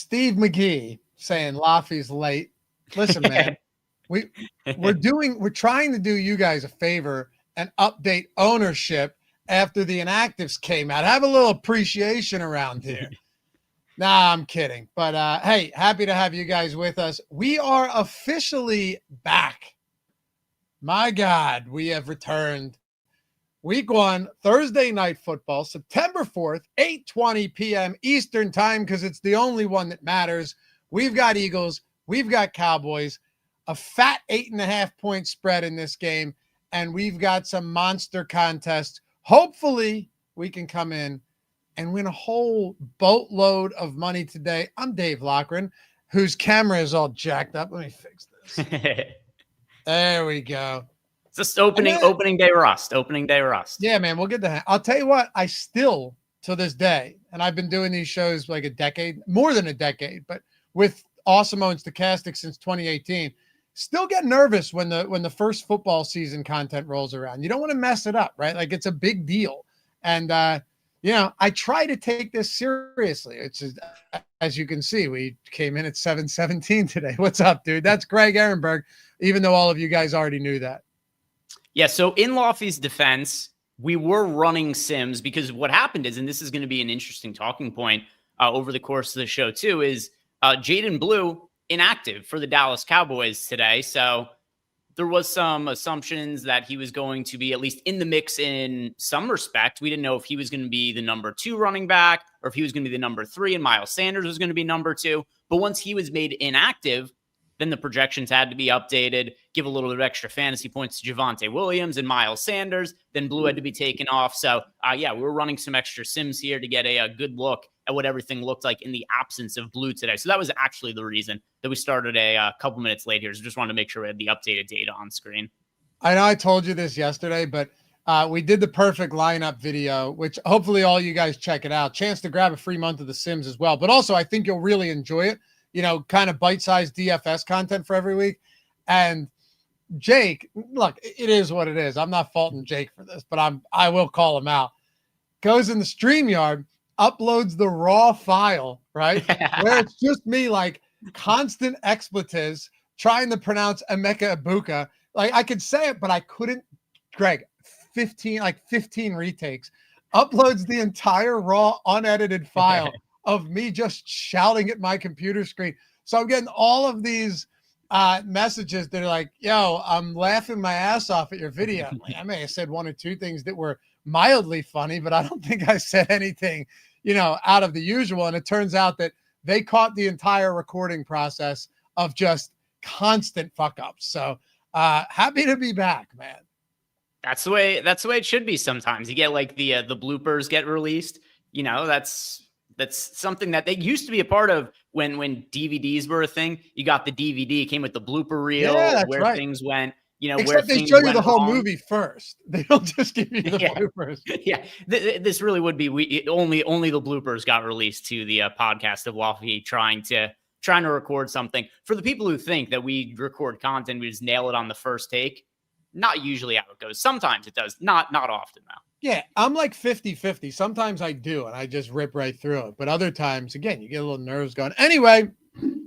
Steve McGee saying Loughy's late. Listen, man, we're trying to do you guys a favor and update ownership after the inactives came out. Have a little appreciation around here. Nah, I'm kidding. But hey, happy to have you guys with us. We are officially back. My God, we have returned. Week 1, Thursday night football, September 4th, 8:20 p.m. Eastern time, because it's the only one that matters. We've got Eagles. We've got Cowboys. A fat 8.5-point spread in this game, and we've got some monster contests. Hopefully, we can come in and win a whole boatload of money today. I'm Dave Loughran, whose camera is all jacked up. Let me fix this. There we go. It's just opening day rust. Yeah, man, we'll get that. I'll tell you what, I still, to this day, and I've been doing these shows like a decade, more than a decade, but with Awesemo and Stokastic since 2018, still get nervous when the first football season content rolls around. You don't want to mess it up, right? Like, it's a big deal. And, I try to take this seriously. It's just, as you can see, we came in at 7:17 today. What's up, dude? That's Greg Ehrenberg, even though all of you guys already knew that. Yeah, so in Loughy's defense, we were running sims because what happened is, and this is going to be an interesting talking point over the course of the show too, is Jaden Blue inactive for the Dallas Cowboys today. So there was some assumptions that he was going to be at least in the mix in some respect. We didn't know if he was going to be the number 2 running back or if he was going to be the number 3 and Miles Sanders was going to be number 2. But once he was made inactive, then the projections had to be updated, give a little bit of extra fantasy points to Javonte Williams and Miles Sanders. Then Blue had to be taken off. So, we were running some extra sims here to get a good look at what everything looked like in the absence of Blue today. So that was actually the reason that we started a couple minutes late here. So just wanted to make sure we had the updated data on screen. I know I told you this yesterday, but we did the perfect lineup video, which hopefully all you guys check it out. Chance to grab a free month of the Sims as well. But also, I think you'll really enjoy it. Kind of bite-sized DFS content for every week. And Jake, look, it is what it is. I'm not faulting Jake for this, but I will call him out. Goes in the StreamYard, uploads the raw file, right? Where it's just me, like, constant expletives, trying to pronounce Emeka Ibuka. Like, I could say it, but I couldn't. Greg, 15 retakes. Uploads the entire raw, unedited file of me just shouting at my computer screen. So I'm getting all of these messages that are like, yo, I'm laughing my ass off at your video. Like, I may have said one or two things that were mildly funny, but I don't think I said anything, out of the usual. And it turns out that they caught the entire recording process of just constant fuck ups. So happy to be back, man. That's the way it should be. Sometimes you get like the bloopers get released. That's something that they used to be a part of when DVDs were a thing. You got the DVD, it came with the blooper reel, where things went, Except where they things show you went the whole wrong. movie first. They don't just give you the bloopers. Yeah, this really would be only the bloopers got released to the podcast of Loughy trying to record something. For the people who think that we record content, we just nail it on the first take. Not usually how it goes. Sometimes it does. Not often though. Yeah, I'm like 50-50. Sometimes I do, and I just rip right through it. But other times, again, you get a little nerves going. Anyway,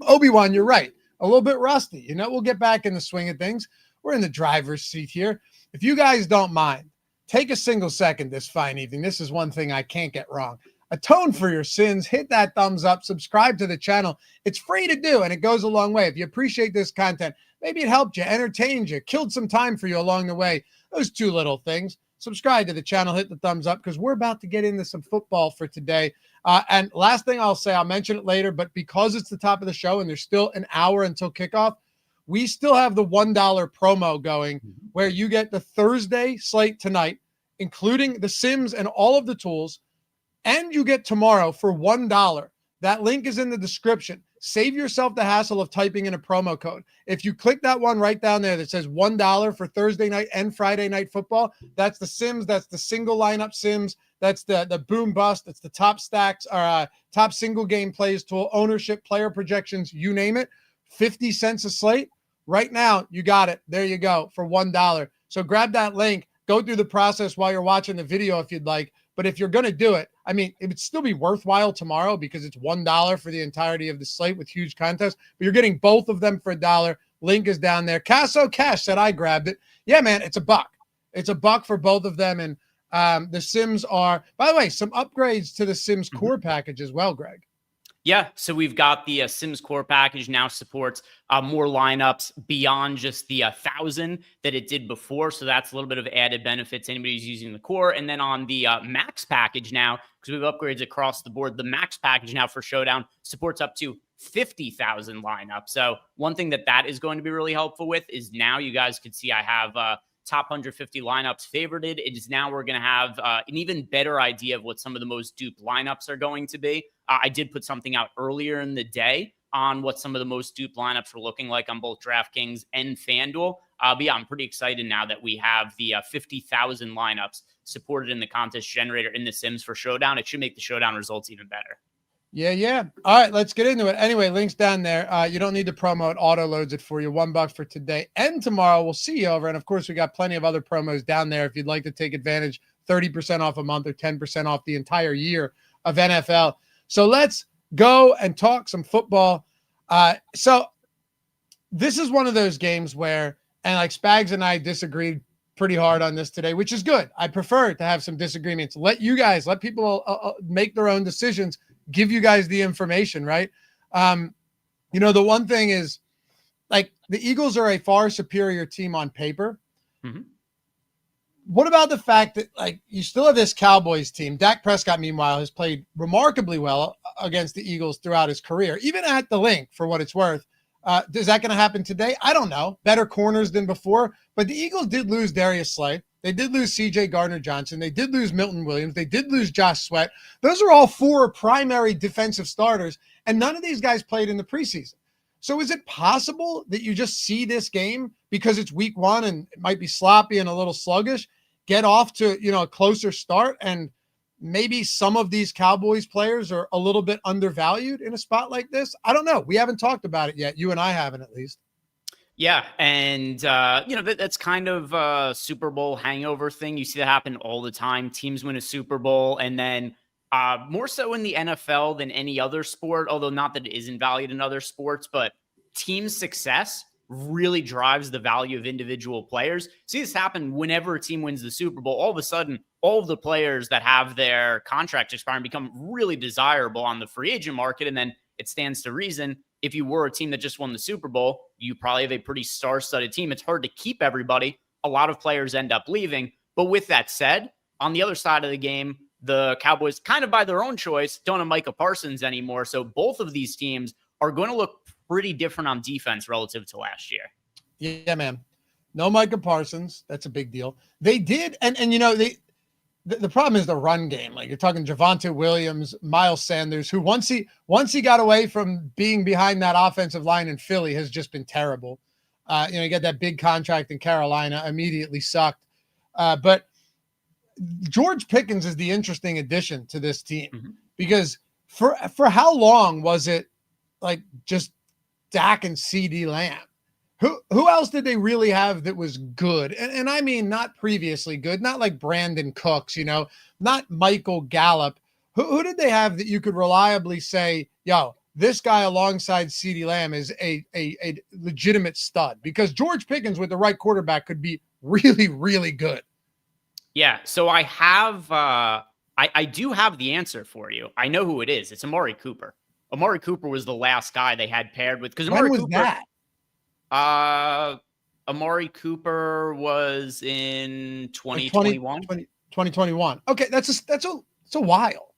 Obi-Wan, you're right. A little bit rusty. We'll get back in the swing of things. We're in the driver's seat here. If you guys don't mind, take a single second this fine evening. This is one thing I can't get wrong. Atone for your sins. Hit that thumbs up. Subscribe to the channel. It's free to do, and it goes a long way. If you appreciate this content, maybe it helped you, entertained you, killed some time for you along the way. Those two little things. Subscribe to the channel, hit the thumbs up, because we're about to get into some football for today. And last thing I'll say, I'll mention it later, but because it's the top of the show and there's still an hour until kickoff, we still have the $1 promo going where you get the Thursday slate tonight, including the Sims and all of the tools, and you get tomorrow for $1. That link is in the description. Save yourself the hassle of typing in a promo code. If you click that one right down there that says $1 for Thursday night and Friday night football, that's the Sims, that's the single lineup Sims, that's the boom bust, it's the top stacks, or top single game plays tool, ownership, player projections, you name it. 50 cents a slate. Right now, you got it. There you go for $1. So grab that link. Go through the process while you're watching the video if you'd like. But if you're going to do it, I mean, it would still be worthwhile tomorrow because it's $1 for the entirety of the slate with huge contests. But you're getting both of them for $1. Link is down there. Casso Cash said I grabbed it. Yeah, man, it's $1. It's $1 for both of them. And the Sims are, by the way, some upgrades to the Sims core package as well, Greg. Yeah, so we've got the Sims core package now supports more lineups beyond just the 1,000 that it did before. So that's a little bit of added benefits to anybody who's using the core. And then on the max package now, because we have upgrades across the board, the max package now for Showdown supports up to 50,000 lineups. So one thing that is going to be really helpful with is now you guys could see I have top 150 lineups favorited. It is now we're going to have an even better idea of what some of the most duped lineups are going to be. I did put something out earlier in the day on what some of the most duped lineups were looking like on both DraftKings and FanDuel. But yeah, I'm pretty excited now that we have the 50,000 lineups supported in the contest generator in the Sims for Showdown. It should make the Showdown results even better. Yeah. All right, let's get into it. Anyway, links down there. You don't need to promo it. Auto loads it for you. $1 for today and tomorrow. We'll see you over. And of course, we got plenty of other promos down there if you'd like to take advantage. 30% off a month or 10% off the entire year of NFL. So let's go and talk some football. So this is one of those games where, and like Spags and I disagreed pretty hard on this today, which is good. I prefer to have some disagreements. Let people make their own decisions. Give you guys the information, right? The one thing is, like, the Eagles are a far superior team on paper. Mm-hmm. What about the fact that, like, you still have this Cowboys team? Dak Prescott, meanwhile, has played remarkably well against the Eagles throughout his career, even at the link, for what it's worth. Is that going to happen today? I don't know. Better corners than before, but the Eagles did lose Darius Slay. They did lose C.J. Gardner-Johnson. They did lose Milton Williams. They did lose Josh Sweat. Those are all 4 primary defensive starters, and none of these guys played in the preseason. So is it possible that you just see this game because it's week 1 and it might be sloppy and a little sluggish, get off to, a closer start, and maybe some of these Cowboys players are a little bit undervalued in a spot like this? I don't know. We haven't talked about it yet. You and I haven't, at least. Yeah, and that's kind of a Super Bowl hangover thing. You see that happen all the time. Teams win a Super Bowl, and then more so in the NFL than any other sport, although not that it isn't valued in other sports, but team success really drives the value of individual players. See this happen whenever a team wins the Super Bowl. All of a sudden, all of the players that have their contracts expiring become really desirable on the free agent market, and then it stands to reason if you were a team that just won the Super Bowl, you probably have a pretty star-studded team. It's hard to keep everybody. A lot of players end up leaving. But with that said, on the other side of the game, the Cowboys, kind of by their own choice, don't have Micah Parsons anymore. So both of these teams are going to look pretty different on defense relative to last year. Yeah, man. No Micah Parsons. That's a big deal. They did, the problem is the run game. Like, you're talking Javonte Williams, Miles Sanders, who once he got away from being behind that offensive line in Philly has just been terrible. You got that big contract in Carolina, immediately sucked. But George Pickens is the interesting addition to this team because for how long was it like just Dak and CeeDee Lamb? Who else did they really have that was good? And I mean, not previously good, not like Brandon Cooks, not Michael Gallup. Who did they have that you could reliably say, yo, this guy alongside CeeDee Lamb is a legitimate stud? Because George Pickens with the right quarterback could be really, really good. Yeah, so I have I do have the answer for you. I know who it is. It's Amari Cooper. Amari Cooper was the last guy they had paired with. Because When was that? Amari Cooper was in 2021. 2021. Okay, that's a while.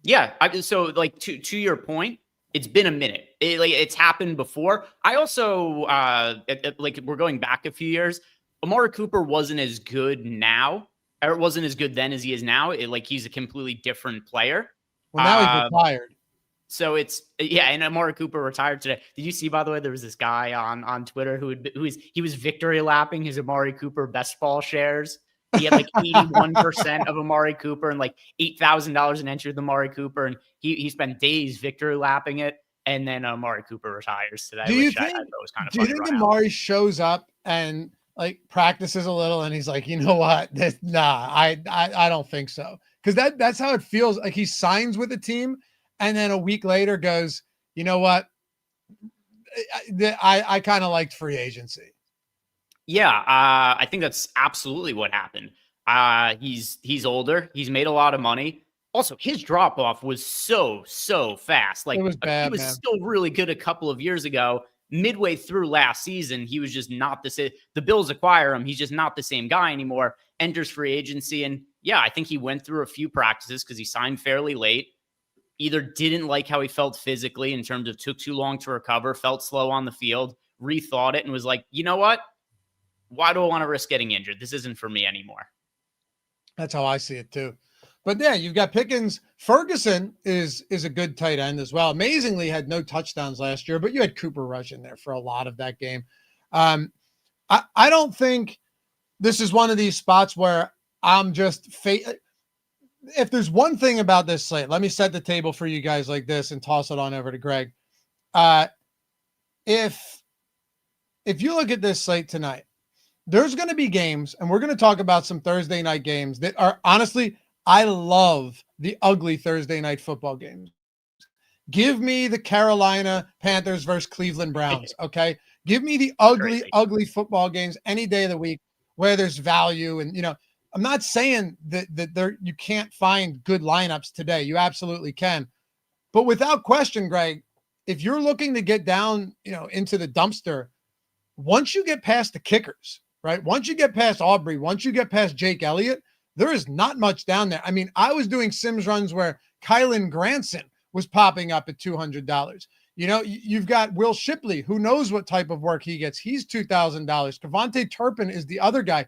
Yeah, so like to your point, it's been a minute. It's happened before. I also we're going back a few years. Amari Cooper wasn't as good now, or wasn't as good then as he is now. He's a completely different player. Well, now he's retired. So and Amari Cooper retired today. Did you see, by the way, there was this guy on Twitter he was victory lapping his Amari Cooper best ball shares. He had 81% of Amari Cooper and $8,000 in entry with Amari Cooper. And he spent days victory lapping it. And then Amari Cooper retires today. Do you think Amari shows up and practices a little and he's like, you know what? I don't think so. Because that's how it feels. Like he signs with a team and then a week later goes, you know what? I kind of liked free agency. Yeah, I think that's absolutely what happened. He's older. He's made a lot of money. Also, his drop off was so fast. Like It was he bad, was man. still really good a couple of years ago. Midway through last season, he was just not the same. The Bills acquire him. He's just not the same guy anymore. Enters free agency, and yeah, I think he went through a few practices because he signed fairly late. Either didn't like how he felt physically in terms of took too long to recover, felt slow on the field, rethought it, and was like, you know what? Why do I want to risk getting injured? This isn't for me anymore. That's how I see it too. But yeah, you've got Pickens. Ferguson is a good tight end as well. Amazingly had no touchdowns last year, but you had Cooper Rush in there for a lot of that game. I don't think this is one of these spots where I'm just if there's one thing about this slate, let me set the table for you guys like this and toss it on over to Greg. If you look at this slate tonight, there's going to be games, and we're going to talk about some Thursday night games that are honestly, I love the ugly Thursday night football games. Give me the Carolina Panthers versus Cleveland Browns. Okay. Give me the ugly football games any day of the week where there's value. And, I'm not saying that you can't find good lineups today. You absolutely can. But without question, Greg, if you're looking to get down, into the dumpster, once you get past the kickers, right? Once you get past Aubrey, once you get past Jake Elliott, there is not much down there. I mean, I was doing Sims runs where Kylan Granson was popping up at $200. You've got Will Shipley, who knows what type of work he gets. He's $2,000. Kavontae Turpin is the other guy.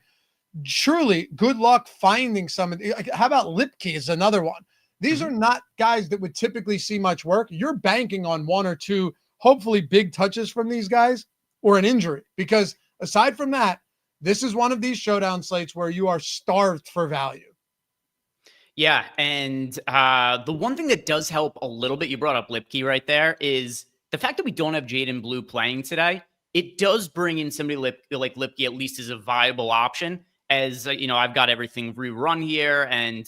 Surely, good luck finding some. How about Lipke is another one? These are not guys that would typically see much work. You're banking on one or two, hopefully big touches from these guys or an injury. Because aside from that, this is one of these showdown slates where you are starved for value. Yeah, and the one thing that does help a little bit, you brought up Lipke right there, is the fact that we don't have Jaden Blue playing today. It does bring in somebody like Lipke at least as a viable option. As I've got everything rerun here and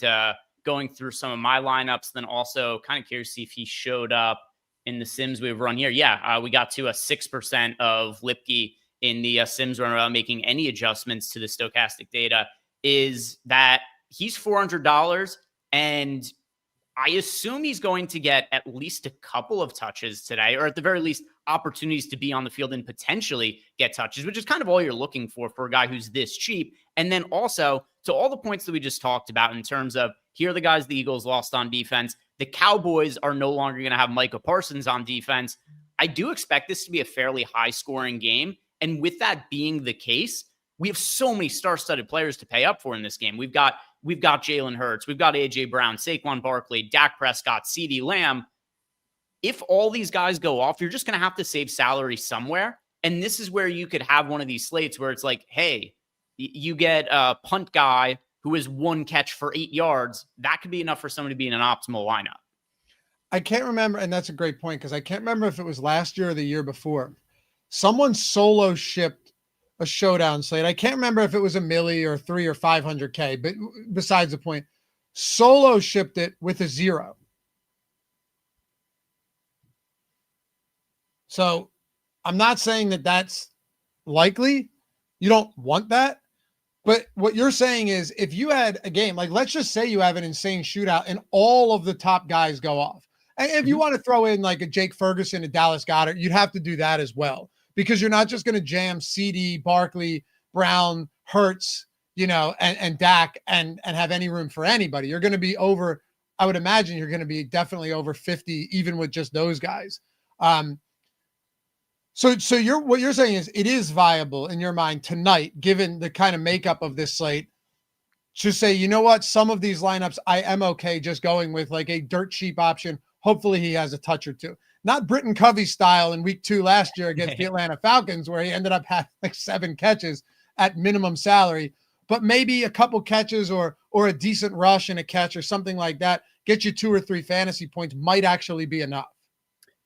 going through some of my lineups. Then also kind of curious to see if he showed up in the Sims we've run here. Yeah, we got to a 6% of Lipke in the Sims run without making any adjustments to the Stokastic data. Is that he's $400, and I assume he's going to get at least a couple of touches today, or at the very least opportunities to be on the field and potentially get touches, which is kind of all you're looking for a guy who's this cheap. And then also to all the points that we just talked about in terms of here are the guys the Eagles lost on defense. The Cowboys are no longer going to have Micah Parsons on defense. I do expect this to be a fairly high scoring game. And with that being the case, we have so many star-studded players to pay up for in this game. We've got Jalen Hurts, we've got A.J. Brown, Saquon Barkley, Dak Prescott, CeeDee Lamb. If all these guys go off, you're just going to have to save salary somewhere. And this is where you could have one of these slates where it's like, hey, you get a punt guy who has one catch for 8 yards. That could be enough for somebody to be in an optimal lineup. I can't remember, and that's a great point, because I can't remember if it was last year or the year before. Someone solo shipped a showdown slate. I can't remember if it was a milli or 300 or 500K, but besides the point, solo shipped it with a 0. So I'm not saying that that's likely. You don't want that. But what you're saying is if you had a game, like let's just say you have an insane shootout and all of the top guys go off. And if you want to throw in like a Jake Ferguson, a Dallas Goedert, you'd have to do that as well. Because you're not just going to jam CD, Barkley, Brown, Hurts, and Dak and have any room for anybody. You're going to be over, I would imagine you're going to be definitely over 50, even with just those guys. So what you're saying is it is viable in your mind tonight, given the kind of makeup of this slate, to say, you know what, some of these lineups, I am okay just going with like a dirt cheap option. Hopefully he has a touch or two. Not Britton Covey style in week 2 last year against the Atlanta Falcons, where he ended up having like 7 catches at minimum salary, but maybe a couple catches or a decent rush and a catch or something like that, get you 2 or 3 fantasy points might actually be enough.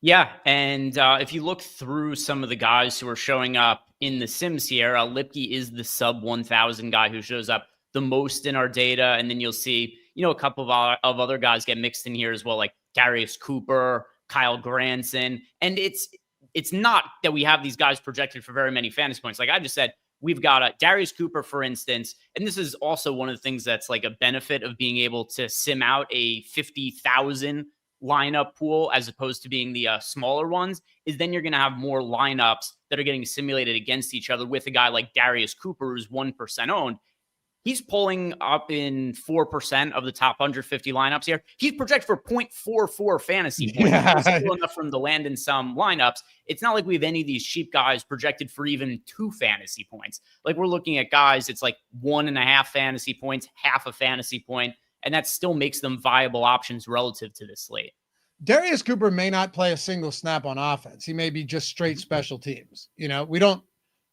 Yeah, and if you look through some of the guys who are showing up in the Sims here, Lipke is the sub 1,000 guy who shows up the most in our data, and then you'll see a couple of other guys get mixed in here as well, like Darius Cooper, Kyle Granson. And it's not that we have these guys projected for very many fantasy points. Like I just said, we've got Darius Cooper, for instance, and this is also one of the things that's like a benefit of being able to sim out a 50,000 lineup pool as opposed to being the smaller ones, is then you're going to have more lineups that are getting simulated against each other with a guy like Darius Cooper, who's 1% owned. He's pulling up in 4% of the top 150 lineups here. He's projected for 0.44 fantasy points. Yeah. Still enough for him to land in some lineups. It's not like we have any of these cheap guys projected for even 2 fantasy points. Like we're looking at guys, it's like 1.5 fantasy points, half a fantasy point, and that still makes them viable options relative to this slate. Darius Cooper may not play a single snap on offense. He may be just straight special teams. We don't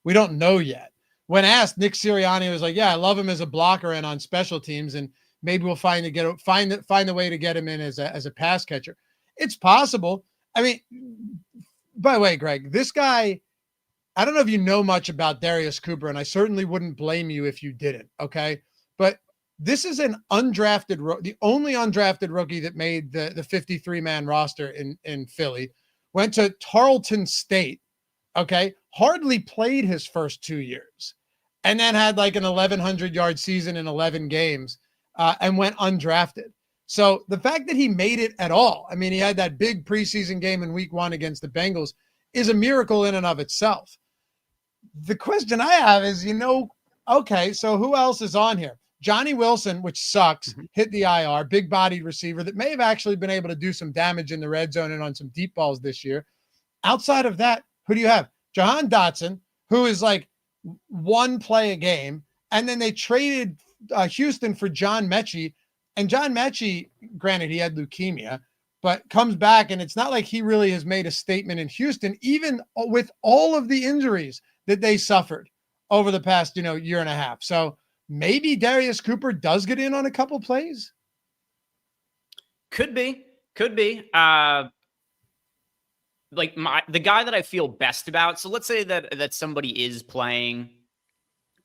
know yet. When asked, Nick Sirianni was like, yeah, I love him as a blocker and on special teams, and maybe we'll find a way to get him in as a pass catcher. It's possible. I mean, by the way, Greg, this guy, I don't know if you know much about Darius Cooper, and I certainly wouldn't blame you if you didn't, okay? But this is an undrafted, the only undrafted rookie that made the 53-man roster in Philly, went to Tarleton State, okay? Hardly played his first 2 years, and then had like an 1,100-yard season in 11 games and went undrafted. So the fact that he made it at all, I mean, he had that big preseason game in week 1 against the Bengals, is a miracle in and of itself. The question I have is, okay, so who else is on here? Johnny Wilson, which sucks, hit the IR, big-bodied receiver that may have actually been able to do some damage in the red zone and on some deep balls this year. Outside of that, who do you have? Jahan Dotson, who is like 1 play a game, and then they traded Houston for John Mechie, and John Mechie, granted he had leukemia, but comes back, and it's not like he really has made a statement in Houston, even with all of the injuries that they suffered over the past, year and a half. So maybe Darius Cooper does get in on a couple plays. Could be. Like the guy that I feel best about. So let's say that somebody is playing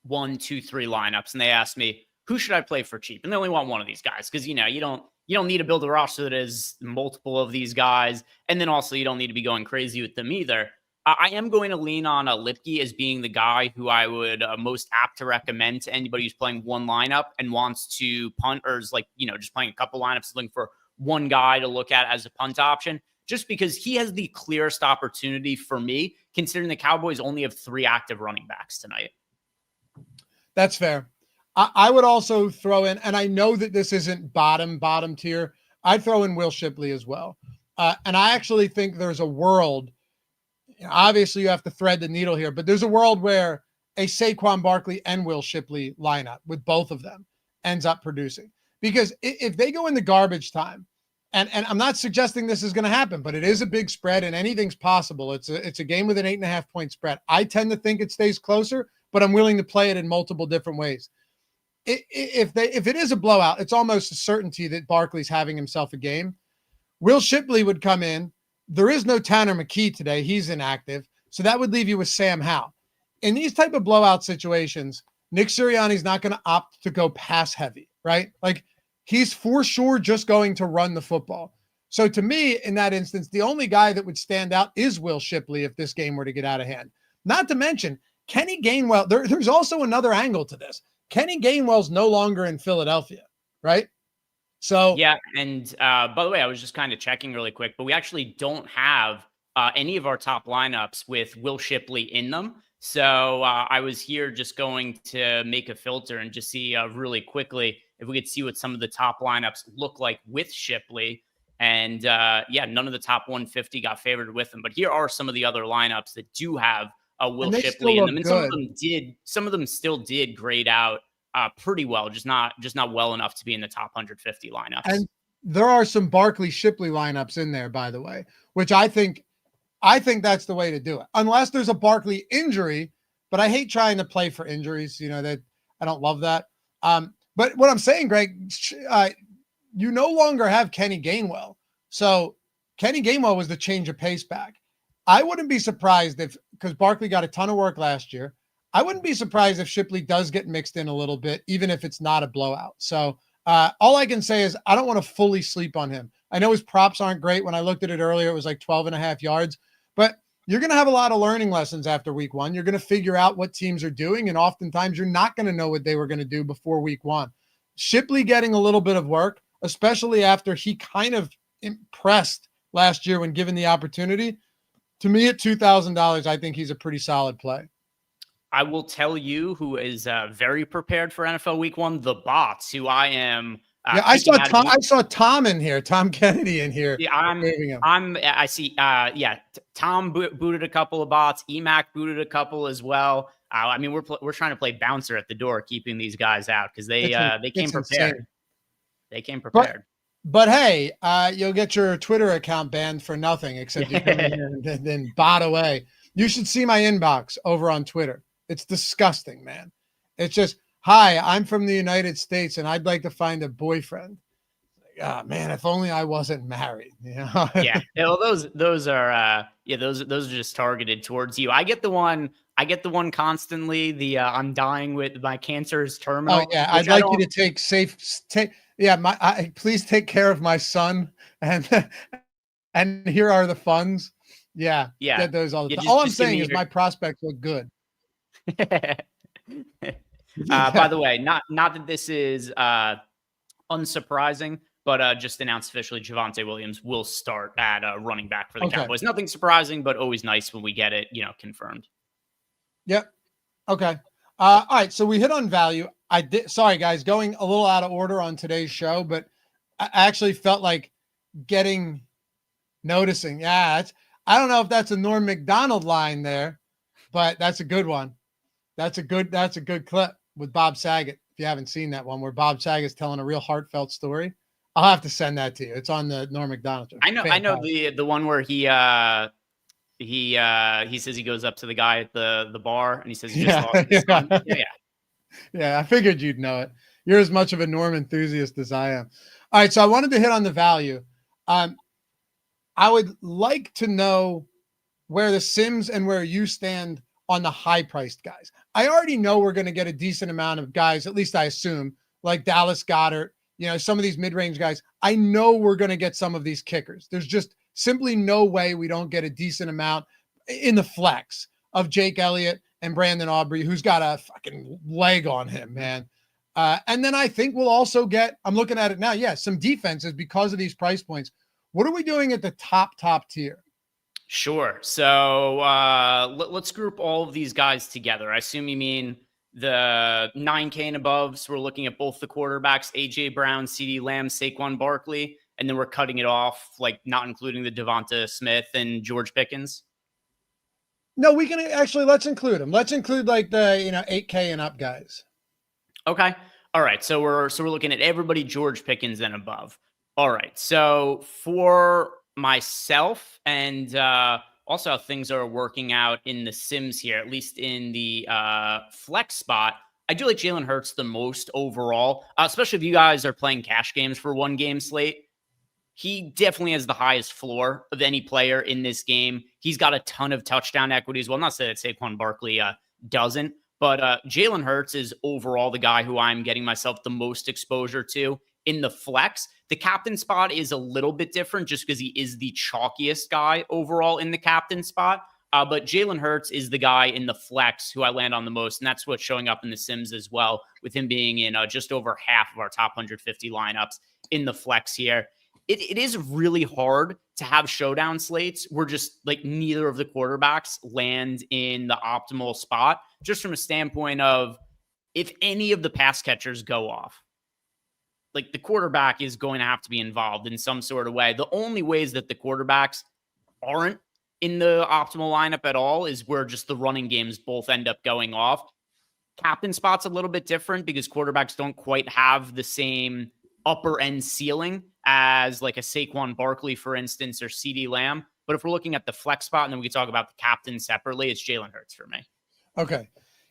1, 2, 3 lineups, and they ask me, who should I play for cheap? And they only want one of these guys because you don't need to build a roster that is multiple of these guys, and then also you don't need to be going crazy with them either. I am going to lean on Loughy as being the guy who I would most apt to recommend to anybody who's playing one lineup and wants to punt, or is like just playing a couple lineups, looking for one guy to look at as a punt option. Just because he has the clearest opportunity for me, considering the Cowboys only have 3 active running backs tonight. That's fair. I would also throw in, and I know that this isn't bottom tier, I'd throw in Will Shipley as well. And I actually think there's a world, obviously you have to thread the needle here, but there's a world where a Saquon Barkley and Will Shipley lineup with both of them ends up producing. Because if they go into garbage time, and I'm not suggesting this is going to happen, but it is a big spread and anything's possible. It's a game with an 8.5 point spread. I tend to think it stays closer, but I'm willing to play it in multiple different ways. If it is a blowout, it's almost a certainty that Barkley's having himself a game. Will Shipley would come in. There is no Tanner McKee today. He's inactive. So that would leave you with Sam Howell. In these type of blowout situations, Nick Sirianni's not going to opt to go pass heavy, right? Like, he's for sure just going to run the football. So to me, in that instance, the only guy that would stand out is Will Shipley if this game were to get out of hand. Not to mention, Kenny Gainwell. There's also another angle to this. Kenny Gainwell's no longer in Philadelphia, right? So yeah, and by the way, I was just kind of checking really quick, but we actually don't have any of our top lineups with Will Shipley in them. So I was here just going to make a filter and just see really quickly if we could see what some of the top lineups look like with Shipley. And none of the top 150 got favored with him. But here are some of the other lineups that do have Will Shipley in them. And some of them still did grade out pretty well, just not well enough to be in the top 150 lineups. And there are some Barkley Shipley lineups in there, by the way, which I think that's the way to do it. Unless there's a Barkley injury, but I hate trying to play for injuries. That I don't love that. But what I'm saying, Greg, you no longer have Kenny Gainwell. So Kenny Gainwell was the change of pace back. I wouldn't be surprised because Barkley got a ton of work last year. I wouldn't be surprised if Shipley does get mixed in a little bit, even if it's not a blowout. So All I can say is I don't want to fully sleep on him. I know his props aren't great. When I looked at it earlier, it was like 12.5 yards, but you're going to have a lot of learning lessons after week one. You're going to figure out what teams are doing, and oftentimes you're not going to know what they were going to do before week one. Shipley getting a little bit of work, especially after he kind of impressed last year when given the opportunity. To me, at $2,000, I think he's a pretty solid play. I will tell you who is very prepared for NFL Week 1, the bots, who I am. I saw Tom in here, Tom Kennedy in here. Yeah, I see. Tom booted a couple of bots. Emac booted a couple as well. I mean, we're trying to play bouncer at the door, keeping these guys out because they came prepared. Insane. They came prepared. But hey, you'll get your Twitter account banned for nothing except you come in here and then bot away. You should see my inbox over on Twitter. It's disgusting, man. It's just, hi, I'm from the United States and I'd like to find a boyfriend. Oh, man, if only I wasn't married. You know? Yeah. Well, those are just targeted towards you. I get the one constantly. The I'm dying with my cancer is terminal. Oh yeah, I'd like you to please take care of my son and here are the funds. Yeah. Get those all the time. All I'm saying is my prospects look good. By the way, not that this is unsurprising, but just announced officially Javonte Williams will start at running back for the Cowboys. Nothing surprising, but always nice when we get it, confirmed. Yep. Okay. All right. So we hit on value. Sorry guys, going a little out of order on today's show, but I actually felt like noticing. Yeah. I don't know if that's a Norm Macdonald line there, but that's a good one. That's a good clip with Bob Saget. If you haven't seen that one where Bob Saget's telling a real heartfelt story, I'll have to send that to you. It's on the Norm Macdonald show. I know the one where he says he goes up to the guy at the bar and he says he just lost his son. Yeah, I figured you'd know it. You're as much of a Norm enthusiast as I am. All right, so I wanted to hit on the value. I would like to know where the Sims and where you stand on the high-priced guys. I already know we're going to get a decent amount of guys, at least I assume, like Dallas Goedert, some of these mid-range guys. I know we're going to get some of these kickers. There's just simply no way we don't get a decent amount in the flex of Jake Elliott and Brandon Aubrey, who's got a fucking leg on him, man. And then I think we'll also get, I'm looking at it now, some defenses because of these price points. What are we doing at the top tier? Sure. So let's group all of these guys together. I assume you mean the 9K and above. So we're looking at both the quarterbacks, A.J. Brown, CeeDee Lamb, Saquon Barkley, and then we're cutting it off, like not including the Devonta Smith and George Pickens. No, we can actually, let's include them. Let's include like the, 8K and up guys. Okay. All right. So we're looking at everybody George Pickens and above. All right. So for myself and also how things are working out in the Sims here, at least in the flex spot, I do like Jalen Hurts the most overall, especially if you guys are playing cash games for one game slate. He definitely has the highest floor of any player in this game. He's got a ton of touchdown equities. Well, not that Saquon Barkley doesn't, but Jalen Hurts is overall the guy who I'm getting myself the most exposure to in the flex. The captain spot is a little bit different just because he is the chalkiest guy overall in the captain spot. But Jalen Hurts is the guy in the flex who I land on the most, and that's what's showing up in the Sims as well, with him being in just over half of our top 150 lineups in the flex here. It is really hard to have showdown slates where just like neither of the quarterbacks land in the optimal spot, just from a standpoint of if any of the pass catchers go off, like the quarterback is going to have to be involved in some sort of way. The only ways that the quarterbacks aren't in the optimal lineup at all is where just the running games both end up going off. Captain spot's a little bit different because quarterbacks don't quite have the same upper end ceiling as like a Saquon Barkley, for instance, or CeeDee Lamb. But if we're looking at the flex spot, and then we can talk about the captain separately, it's Jalen Hurts for me. Okay.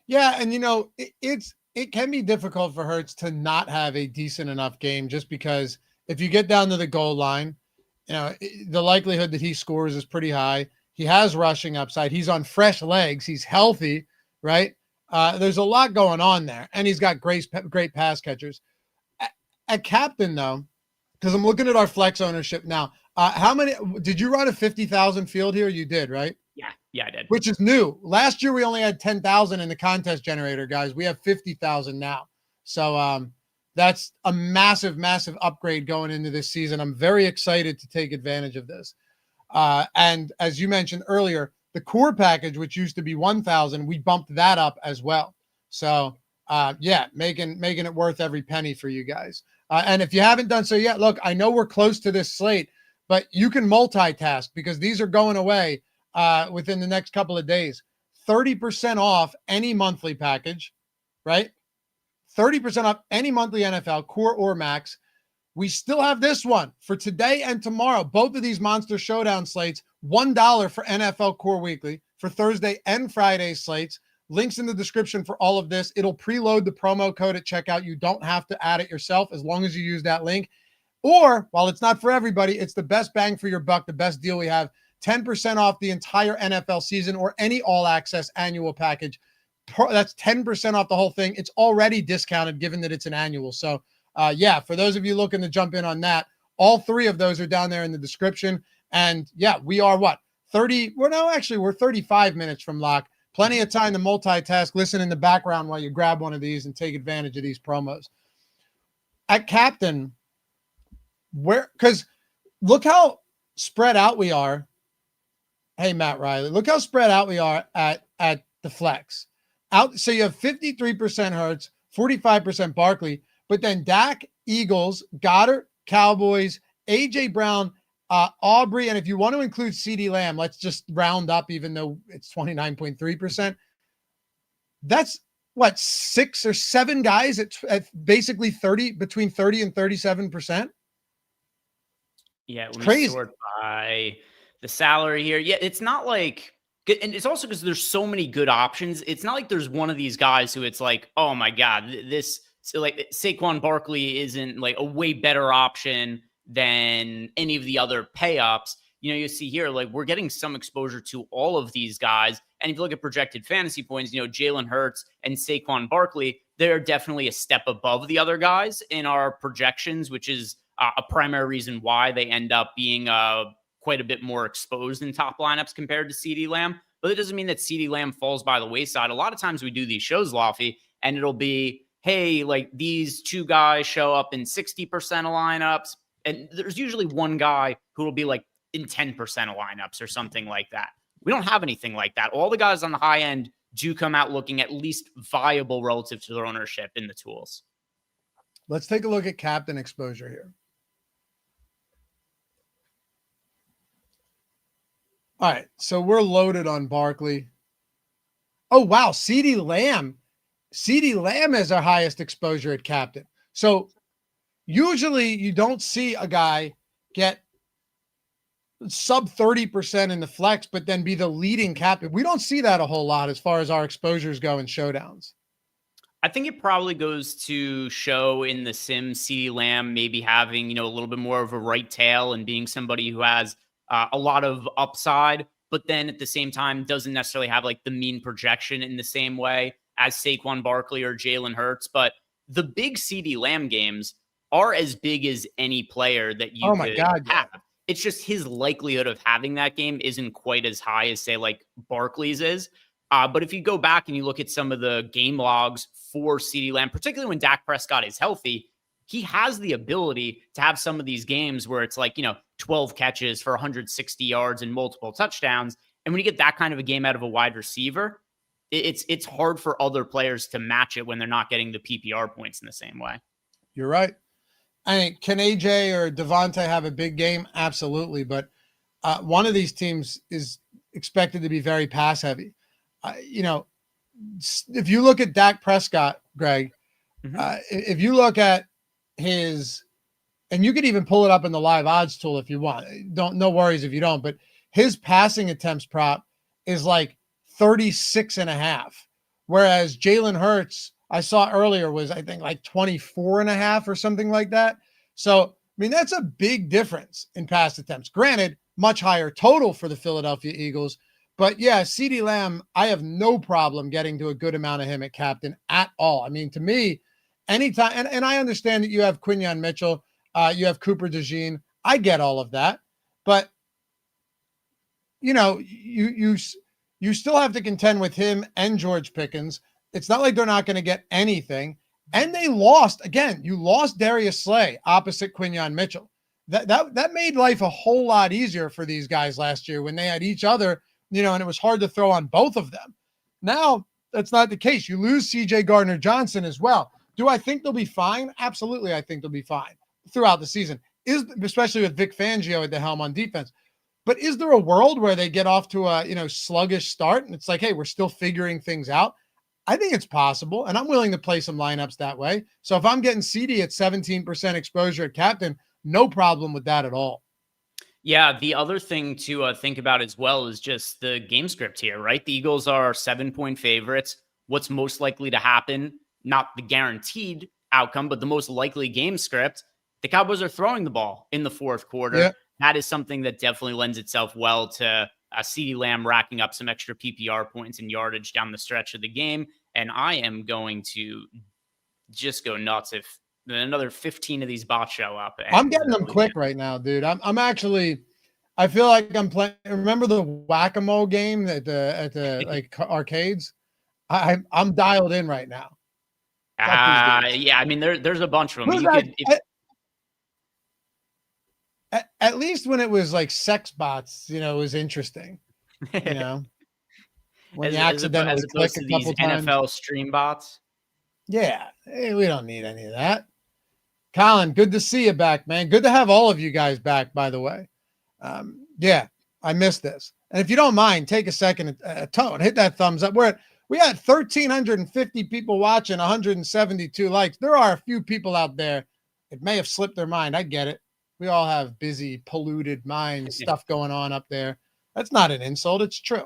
Yeah. And it can be difficult for Hurts to not have a decent enough game just because if you get down to the goal line, the likelihood that he scores is pretty high. He has rushing upside. He's on fresh legs. He's healthy, right? There's a lot going on there, and he's got great pass catchers. At captain though, because I'm looking at our flex ownership now. How many did you run a 50,000 field here? You did, right? Yeah, I did. Which is new. Last year we only had 10,000 in the contest generator, guys. We have 50,000 now. So that's a massive, massive upgrade going into this season. I'm very excited to take advantage of this. And as you mentioned earlier, the core package, which used to be 1,000, we bumped that up as well. So yeah, making it worth every penny for you guys. And if you haven't done so yet, look, I know we're close to this slate, but you can multitask because these are going away within the next couple of days. 30% off any monthly package, right? 30% off any monthly NFL, core or max. We still have this one for today and tomorrow. Both of these Monster Showdown slates, $1 for NFL Core Weekly for Thursday and Friday slates. Links in the description for all of this. It'll preload the promo code at checkout. You don't have to add it yourself as long as you use that link. Or, while it's not for everybody, it's the best bang for your buck, the best deal we have. 10% off the entire NFL season or any all-access annual package. That's 10% off the whole thing. It's already discounted given that it's an annual. So, yeah, for those of you looking to jump in on that, all three of those are down there in the description. And, yeah, we are what? 30 – well, no, actually, we're 35 minutes from lock. Plenty of time to multitask, listen in the background while you grab one of these and take advantage of these promos. At captain, because look how spread out we are. Hey, Matt Riley, look how spread out we are at the flex. So you have 53% Hurts, 45% Barkley, but then Dak, Eagles, Goddard, Cowboys, A.J. Brown, Aubrey, and if you want to include CeeDee Lamb, let's just round up, even though it's 29.3%. That's what, 6 or 7 guys at basically 30, between 30 and 37%. Yeah, it's when crazy. We sort by the salary here. Yeah, it's not like, and it's also because there's so many good options. It's not like there's one of these guys who it's like, oh my God, this, so like Saquon Barkley isn't like a way better option than any of the other pay-ups. You know, you see here, like we're getting some exposure to all of these guys. And if you look at projected fantasy points, you know, Jalen Hurts and Saquon Barkley, they're definitely a step above the other guys in our projections, which is a primary reason why they end up being quite a bit more exposed in top lineups compared to CeeDee Lamb. But it doesn't mean that CeeDee Lamb falls by the wayside. A lot of times we do these shows, Loughy, and it'll be, hey, like these two guys show up in 60% of lineups. And there's usually one guy who will be like in 10% of lineups or something like that. We don't have anything like that. All the guys on the high end do come out looking at least viable relative to their ownership in the tools. Let's take a look at captain exposure here. All right, so we're loaded on Barkley. Oh, wow, CeeDee Lamb. CeeDee Lamb is our highest exposure at captain. So usually you don't see a guy get sub 30% in the flex, but then be the leading captain. We don't see that a whole lot as far as our exposures go in showdowns. I think it probably goes to show in the sim CeeDee Lamb maybe having, you know, a little bit more of a right tail and being somebody who has a lot of upside, but then at the same time doesn't necessarily have like the mean projection in the same way as Saquon Barkley or Jalen Hurts. But the big CeeDee Lamb games are as big as any player that you could have. Yeah. It's just his likelihood of having that game isn't quite as high as, say, like Barkley's is. But if you go back and you look at some of the game logs for CeeDee Lamb, particularly when Dak Prescott is healthy, he has the ability to have some of these games where it's like, you know, 12 catches for 160 yards and multiple touchdowns. And when you get that kind of a game out of a wide receiver, it's hard for other players to match it when they're not getting the PPR points in the same way. You're right. I mean, can AJ or Devontae have a big game? Absolutely. But one of these teams is expected to be very pass heavy. You know, if you look at Dak Prescott, Greg, if you look at his, and you could even pull it up in the live odds tool if you want. No worries if you don't, but his passing attempts prop is like 36.5. Whereas Jalen Hurts, I saw earlier, was I think like 24.5 or something like that. So, I mean, that's a big difference in pass attempts. Granted, much higher total for the Philadelphia Eagles. But yeah, CeeDee Lamb, I have no problem getting to a good amount of him at captain at all. I mean, to me, anytime, and I understand that you have Quinyon Mitchell, you have Cooper DeJean. I get all of that, but you still have to contend with him and George Pickens. It's not like they're not going to get anything. And they lost again. You lost Darius Slay opposite Quinyon Mitchell. That made life a whole lot easier for these guys last year when they had each other, and it was hard to throw on both of them. Now that's not the case. You lose CJ Gardner-Johnson as well. Do I think they'll be fine? Absolutely. I think they'll be fine throughout the season, especially with Vic Fangio at the helm on defense. But is there a world where they get off to a, sluggish start and it's like, hey, we're still figuring things out? I think it's possible, and I'm willing to play some lineups that way. So if I'm getting CD at 17% exposure at captain, no problem with that at all. Yeah, the other thing to think about as well is just the game script here, right? The Eagles are 7-point favorites. What's most likely to happen? Not the guaranteed outcome, but the most likely game script. The Cowboys are throwing the ball in the fourth quarter. Yeah. That is something that definitely lends itself well to CeeDee Lamb racking up some extra PPR points and yardage down the stretch of the game. And I am going to just go nuts if another 15 of these bots show up. I'm getting them quick right now, dude. I'm actually, I feel like I'm playing. Remember the whack-a-mole game at the like arcades? I'm dialed in right now. Yeah, I mean there's a bunch of them. At least when it was like sex bots, it was interesting. When you accidentally click a couple times. NFL stream bots. Yeah, we don't need any of that. Colin, good to see you back, man. Good to have all of you guys back, by the way. Yeah, I missed this. And if you don't mind, take a second, Tone, hit that thumbs up. We had 1,350 people watching, 172 likes. There are a few people out there. It may have slipped their mind. I get it. We all have busy, polluted minds, stuff going on up there. That's not an insult. It's true.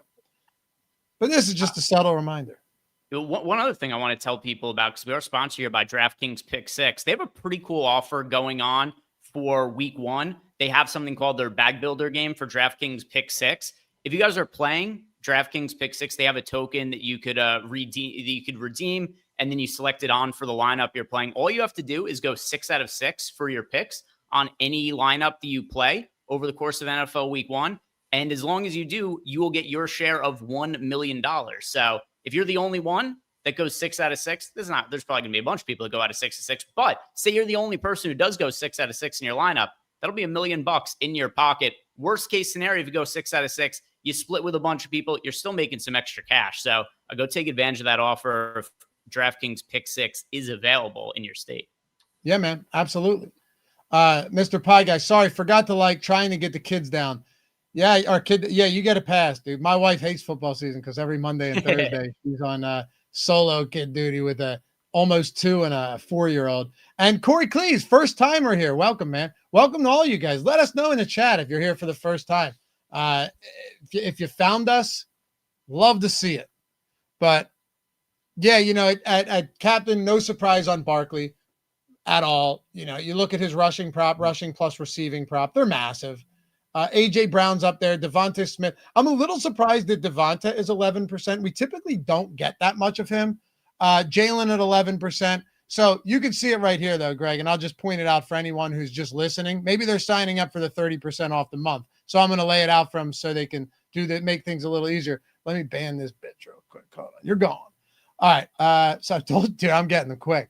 But this is just a subtle reminder. One other thing I want to tell people about, because we are sponsored here by DraftKings Pick 6. They have a pretty cool offer going on for week 1. They have something called their Bag Builder game for DraftKings Pick 6. If you guys are playing DraftKings Pick 6, they have a token that you could redeem, and then you select it on for the lineup you're playing. All you have to do is go 6 out of 6 for your picks on any lineup that you play over the course of NFL week 1. And as long as you do, you will get your share of $1 million. So if you're the only one that goes 6 out of 6, there's probably going to be a bunch of people that go out of 6 to 6. But say you're the only person who does go 6 out of 6 in your lineup, that'll be $1 million in your pocket. Worst case scenario, if you go 6 out of 6, you split with a bunch of people, you're still making some extra cash. So go take advantage of that offer if DraftKings Pick 6 is available in your state. Yeah, man, absolutely. Mr. Pie Guy, sorry, forgot to trying to get the kids down. Yeah, our kid. Yeah, you get a pass, dude. My wife hates football season because every Monday and Thursday she's on solo kid duty with a almost 2 and a 4-year-old. And Corey Cleese, first timer here. Welcome, man. Welcome to all you guys. Let us know in the chat if you're here for the first time. If you found us, love to see it. But yeah, at captain, no surprise on Barkley at all. You look at his rushing prop, rushing plus receiving prop. They're massive. AJ Brown's up there. Devonta Smith. I'm a little surprised that Devonta is 11%. We typically don't get that much of him. Jalen at 11%. So you can see it right here, though, Greg, and I'll just point it out for anyone who's just listening. Maybe they're signing up for the 30% off the month. So I'm going to lay it out for them so they can make things a little easier. Let me ban this bitch real quick. Hold on. You're gone. All right. So I told you I'm getting them quick.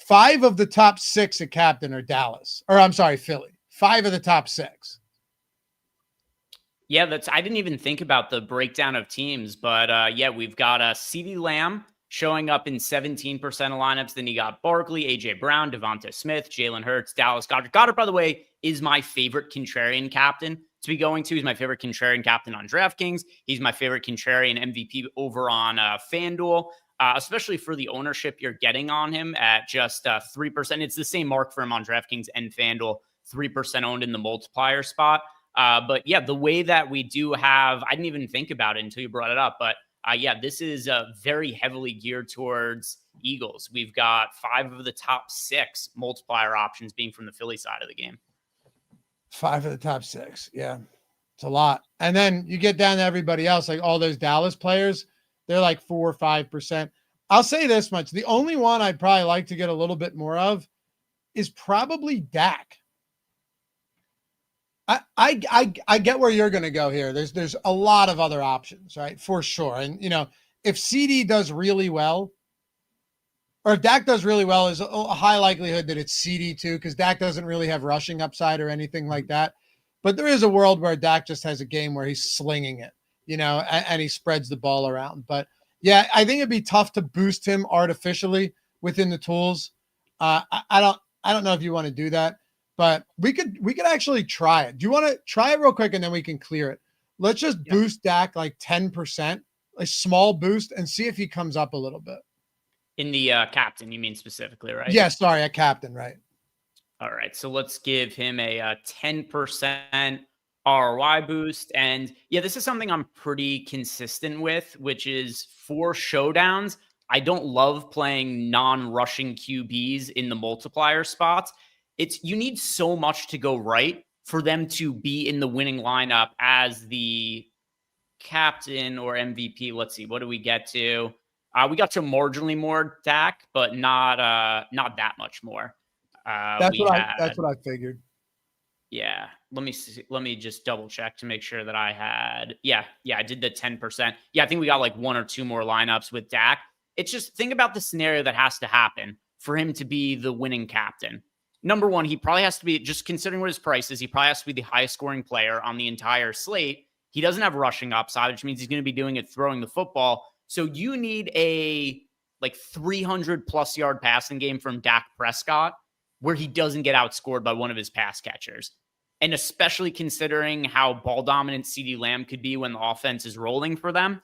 5 of the top 6 at captain are Philly. 5 of the top 6. Yeah, I didn't even think about the breakdown of teams, but yeah, we've got CeeDee Lamb showing up in 17% of lineups. Then you got Barkley, AJ Brown, Devonta Smith, Jalen Hurts, Dallas Goedert. Goedert, by the way, is my favorite contrarian captain to be going to. He's my favorite contrarian captain on DraftKings. He's my favorite contrarian MVP over on FanDuel, especially for the ownership you're getting on him at just 3%. It's the same mark for him on DraftKings and FanDuel, 3% owned in the multiplier spot. But yeah, the way that we do have, I didn't even think about it until you brought it up, but yeah, this is very heavily geared towards Eagles. We've got 5 of the top 6 multiplier options being from the Philly side of the game. 5 of the top 6. Yeah, it's a lot. And then you get down to everybody else, like all those Dallas players, they're like 4 or 5%. I'll say this much. The only one I'd probably like to get a little bit more of is probably Dak. I get where you're going to go here. There's a lot of other options, right? For sure. And, if CD does really well, or if Dak does really well, is a high likelihood that it's CD too, because Dak doesn't really have rushing upside or anything like that. But there is a world where Dak just has a game where he's slinging it, and he spreads the ball around. But yeah, I think it'd be tough to boost him artificially within the tools. I don't know if you want to do that, but we could actually try it. Do you want to try it real quick and then we can clear it? Let's just boost Dak like 10%, a small boost, and see if he comes up a little bit. In the captain, you mean specifically, right? Yeah, sorry, a captain, right? All right, so let's give him a 10% ROI boost. And yeah, this is something I'm pretty consistent with, which is for showdowns. I don't love playing non-rushing QBs in the multiplier spots. You need so much to go right for them to be in the winning lineup as the captain or MVP. Let's see, what do we get to? We got to marginally more Dak, but not that much more. That's what I figured. Yeah, let me see. Let me just double check to make sure that I had. Yeah, I did the 10%. Yeah, I think we got like one or two more lineups with Dak. It's just think about the scenario that has to happen for him to be the winning captain. Number one, he probably has to be, just considering what his price is, he probably has to be the highest scoring player on the entire slate. He doesn't have rushing upside, which means he's going to be doing it throwing the football. So you need a like 300 plus yard passing game from Dak Prescott where he doesn't get outscored by one of his pass catchers. And especially considering how ball dominant CeeDee Lamb could be when the offense is rolling for them,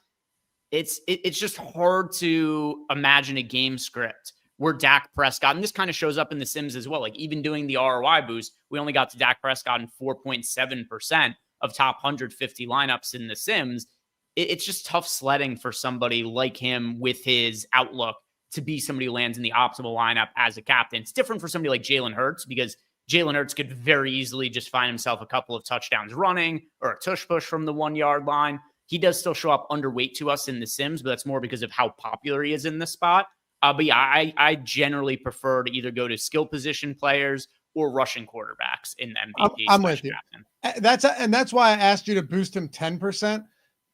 it's just hard to imagine a game script where Dak Prescott, and this kind of shows up in the Sims as well, like even doing the ROI boost, we only got to Dak Prescott in 4.7% of top 150 lineups in the Sims. It's just tough sledding for somebody like him with his outlook to be somebody who lands in the optimal lineup as a captain. It's different for somebody like Jalen Hurts, because Jalen Hurts could very easily just find himself a couple of touchdowns running or a tush push from the 1 yard line. He does still show up underweight to us in the Sims, but that's more because of how popular he is in this spot. But yeah, I generally prefer to either go to skill position players or rushing quarterbacks in the MVP. I'm with you. That's why I asked you to boost him 10%,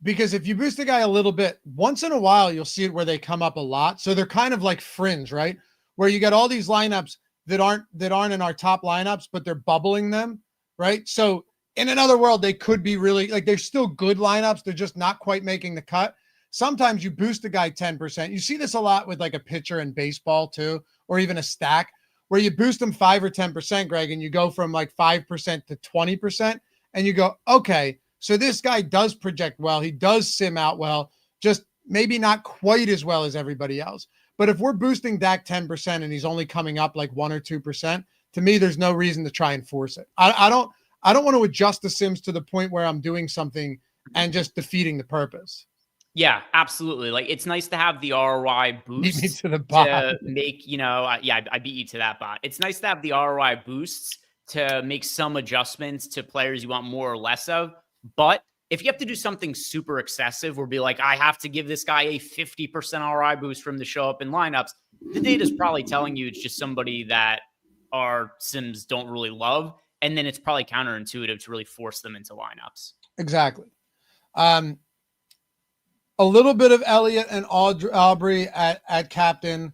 because if you boost a guy a little bit, once in a while, you'll see it where they come up a lot. So they're kind of like fringe, right? Where you get all these lineups that aren't in our top lineups, but they're bubbling them, right? So in another world, they could be really like, they're still good lineups. They're just not quite making the cut. Sometimes you boost a guy 10%. You see this a lot with like a pitcher in baseball too, or even a stack where you boost them 5 or 10%, Greg, and you go from like 5% to 20%. And you go, okay, so this guy does project well. He does sim out well, just maybe not quite as well as everybody else. But if we're boosting Dak 10% and he's only coming up like 1 or 2%, to me, there's no reason to try and force it. I don't want to adjust the Sims to the point where I'm doing something and just defeating the purpose. Yeah, absolutely. Like, it's nice to have the ROI boost beat me to the bot. To make, I beat you to that bot. It's nice to have the ROI boosts to make some adjustments to players you want more or less of. But if you have to do something super excessive or be like, I have to give this guy a 50% ROI boost from the show up in lineups, the data is probably telling you it's just somebody that our Sims don't really love. And then it's probably counterintuitive to really force them into lineups. Exactly. A little bit of Elliott and Aubrey at captain.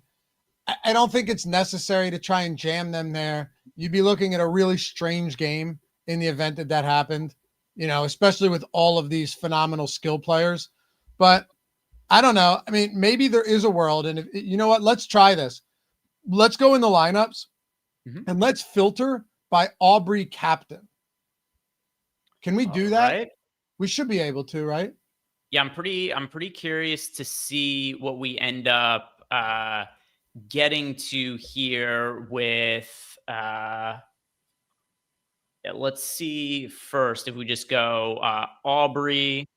I don't think it's necessary to try and jam them there. You'd be looking at a really strange game in the event that happened, especially with all of these phenomenal skill players. But I don't know. I mean, maybe there is a world. And you know what? Let's try this. Let's go in the lineups and let's filter by Aubrey captain. Can we do that? Right. We should be able to, right? Yeah, I'm pretty curious to see what we end up getting to here with let's see first if we just go Aubrey,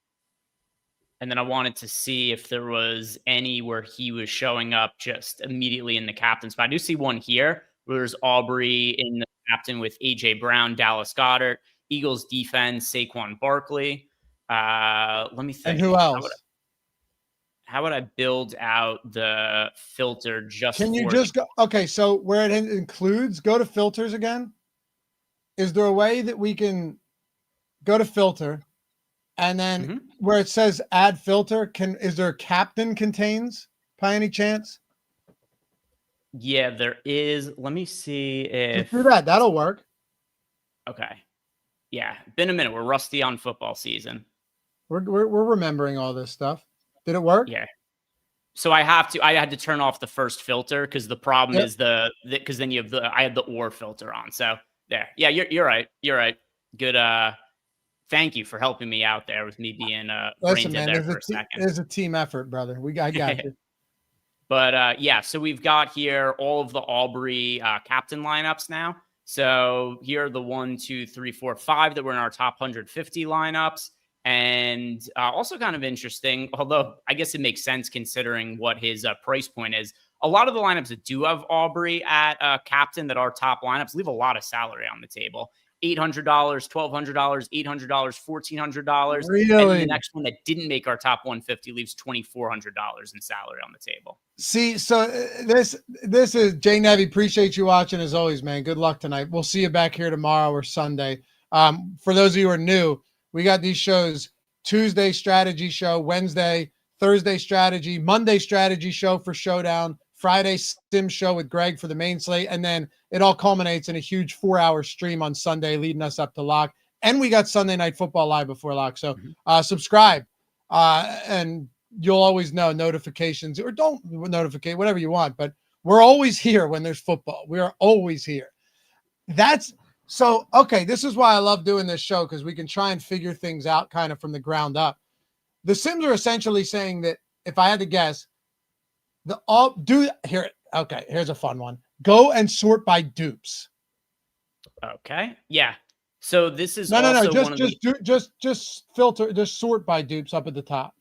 and then I wanted to see if there was any where he was showing up just immediately in the captain spot. I do see one here where there's Aubrey in the captain with AJ Brown, Dallas Goedert, Eagles defense, Saquon Barkley. Let me think. And who else? how would I build out the filter just Can you for just go? Okay, so where it includes, go to filters again. Is there a way that we can go to filter and then where it says add filter, is there a captain contains by any chance? Yeah, there is. Let me see if Just do that. That'll work. Okay. Yeah, been a minute. We're rusty on football season. We're remembering all this stuff. Did it work? Yeah. So I had to turn off the first filter because the problem is because then you have I had the or filter on. So there. Yeah, you're right. You're right. Good. Thank you for helping me out there with me being Listen, brain man, dead there for a second. There's a team effort, brother. I got you. But yeah, so we've got here all of the Aubrey captain lineups now. So here are the 1, 2, 3, 4, 5 that were in our top 150 lineups. And also kind of interesting, although I guess it makes sense considering what his price point is. A lot of the lineups that do have Aubrey at captain that are top lineups leave a lot of salary on the table. $800, $1,200, $800, $1,400. Really? And the next one that didn't make our top 150 leaves $2,400 in salary on the table. See, so this is Jay Nevy. Appreciate you watching as always, man. Good luck tonight. We'll see you back here tomorrow or Sunday. For those of you who are new, we got these shows: Tuesday strategy show, Wednesday, Thursday strategy, Monday strategy show for Showdown, Friday sim show with Greg for the main slate, and then it all culminates in a huge 4-hour stream on Sunday leading us up to lock. And we got Sunday Night Football live before lock. So subscribe and you'll always know notifications, or don't notificate, whatever you want. But we're always here when there's football. We are always here. So, okay, this is why I love doing this show, because we can try and figure things out kind of from the ground up. The Sims are essentially saying that, if I had to guess, okay, here's a fun one. Go and sort by dupes. Okay. Yeah. So this is just filter, just sort by dupes up at the top.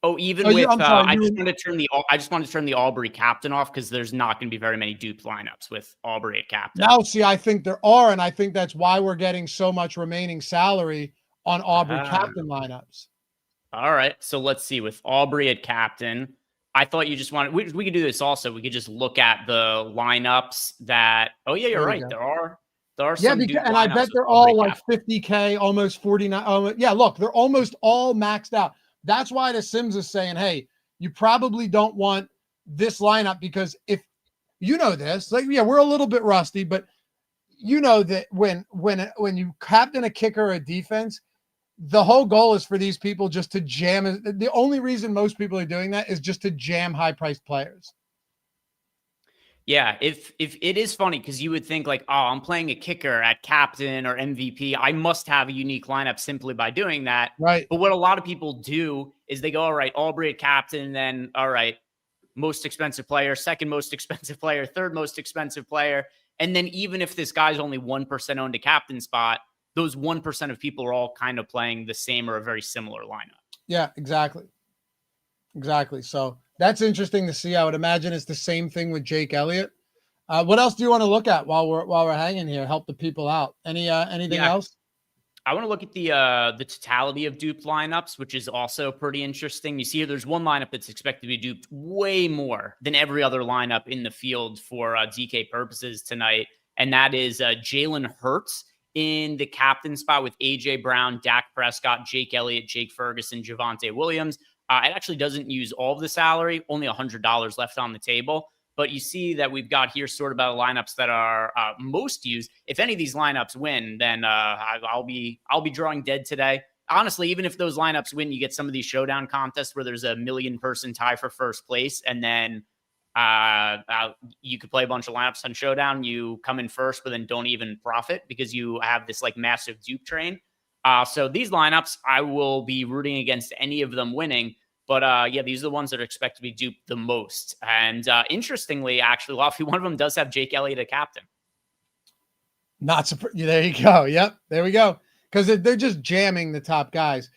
Oh, even with I just wanted to turn the Aubrey captain off because there's not going to be very many dupe lineups with Aubrey at captain. Now, see, I think there are, and I think that's why we're getting so much remaining salary on Aubrey captain lineups. All right, so let's see with Aubrey at captain. I thought you just wanted we could do this also. We could just look at the lineups that. Oh yeah, you're right. There are some. Yeah, and I bet they're all like 50K, almost 49. Yeah, look, they're almost all maxed out. That's why the Sims is saying, hey, you probably don't want this lineup, because if you know this, like, yeah, we're a little bit rusty, but you know that when you captain a kicker or a defense, the whole goal is for these people just to jam. The only reason most people are doing that is just to jam high-priced players. Yeah, if it is funny because you would think like, oh, I'm playing a kicker at captain or MVP, I must have a unique lineup simply by doing that. Right. But what a lot of people do is they go, all right, Aubrey at captain, then all right, most expensive player, second most expensive player, third most expensive player. And then even if this guy's only 1% owned a captain spot, those 1% of people are all kind of playing the same or a very similar lineup. Yeah, exactly. Exactly. So that's interesting to see. I would imagine it's the same thing with Jake Elliott. What else do you want to look at while we're hanging here? Help the people out. Anything else? I want to look at the totality of duped lineups, which is also pretty interesting. You see here, there's one lineup that's expected to be duped way more than every other lineup in the field for DK purposes tonight, and that is Jalen Hurts in the captain spot with AJ Brown, Dak Prescott, Jake Elliott, Jake Ferguson, Javonte Williams. It actually doesn't use all of the salary, only $100 left on the table. But you see that we've got here sort of about lineups that are most used. If any of these lineups win, then I'll be drawing dead today. Honestly, even if those lineups win, you get some of these showdown contests where there's a 1 million person tie for first place, and then you could play a bunch of lineups on Showdown. You come in first, but then don't even profit because you have this like massive dupe train. So these lineups, I will be rooting against any of them winning. But yeah, these are the ones that are expected to be duped the most. And interestingly, actually, Loughy, one of them does have Jake Elliott a captain. Not surprised. There you go. Yep, there we go. Because they're just jamming the top guys.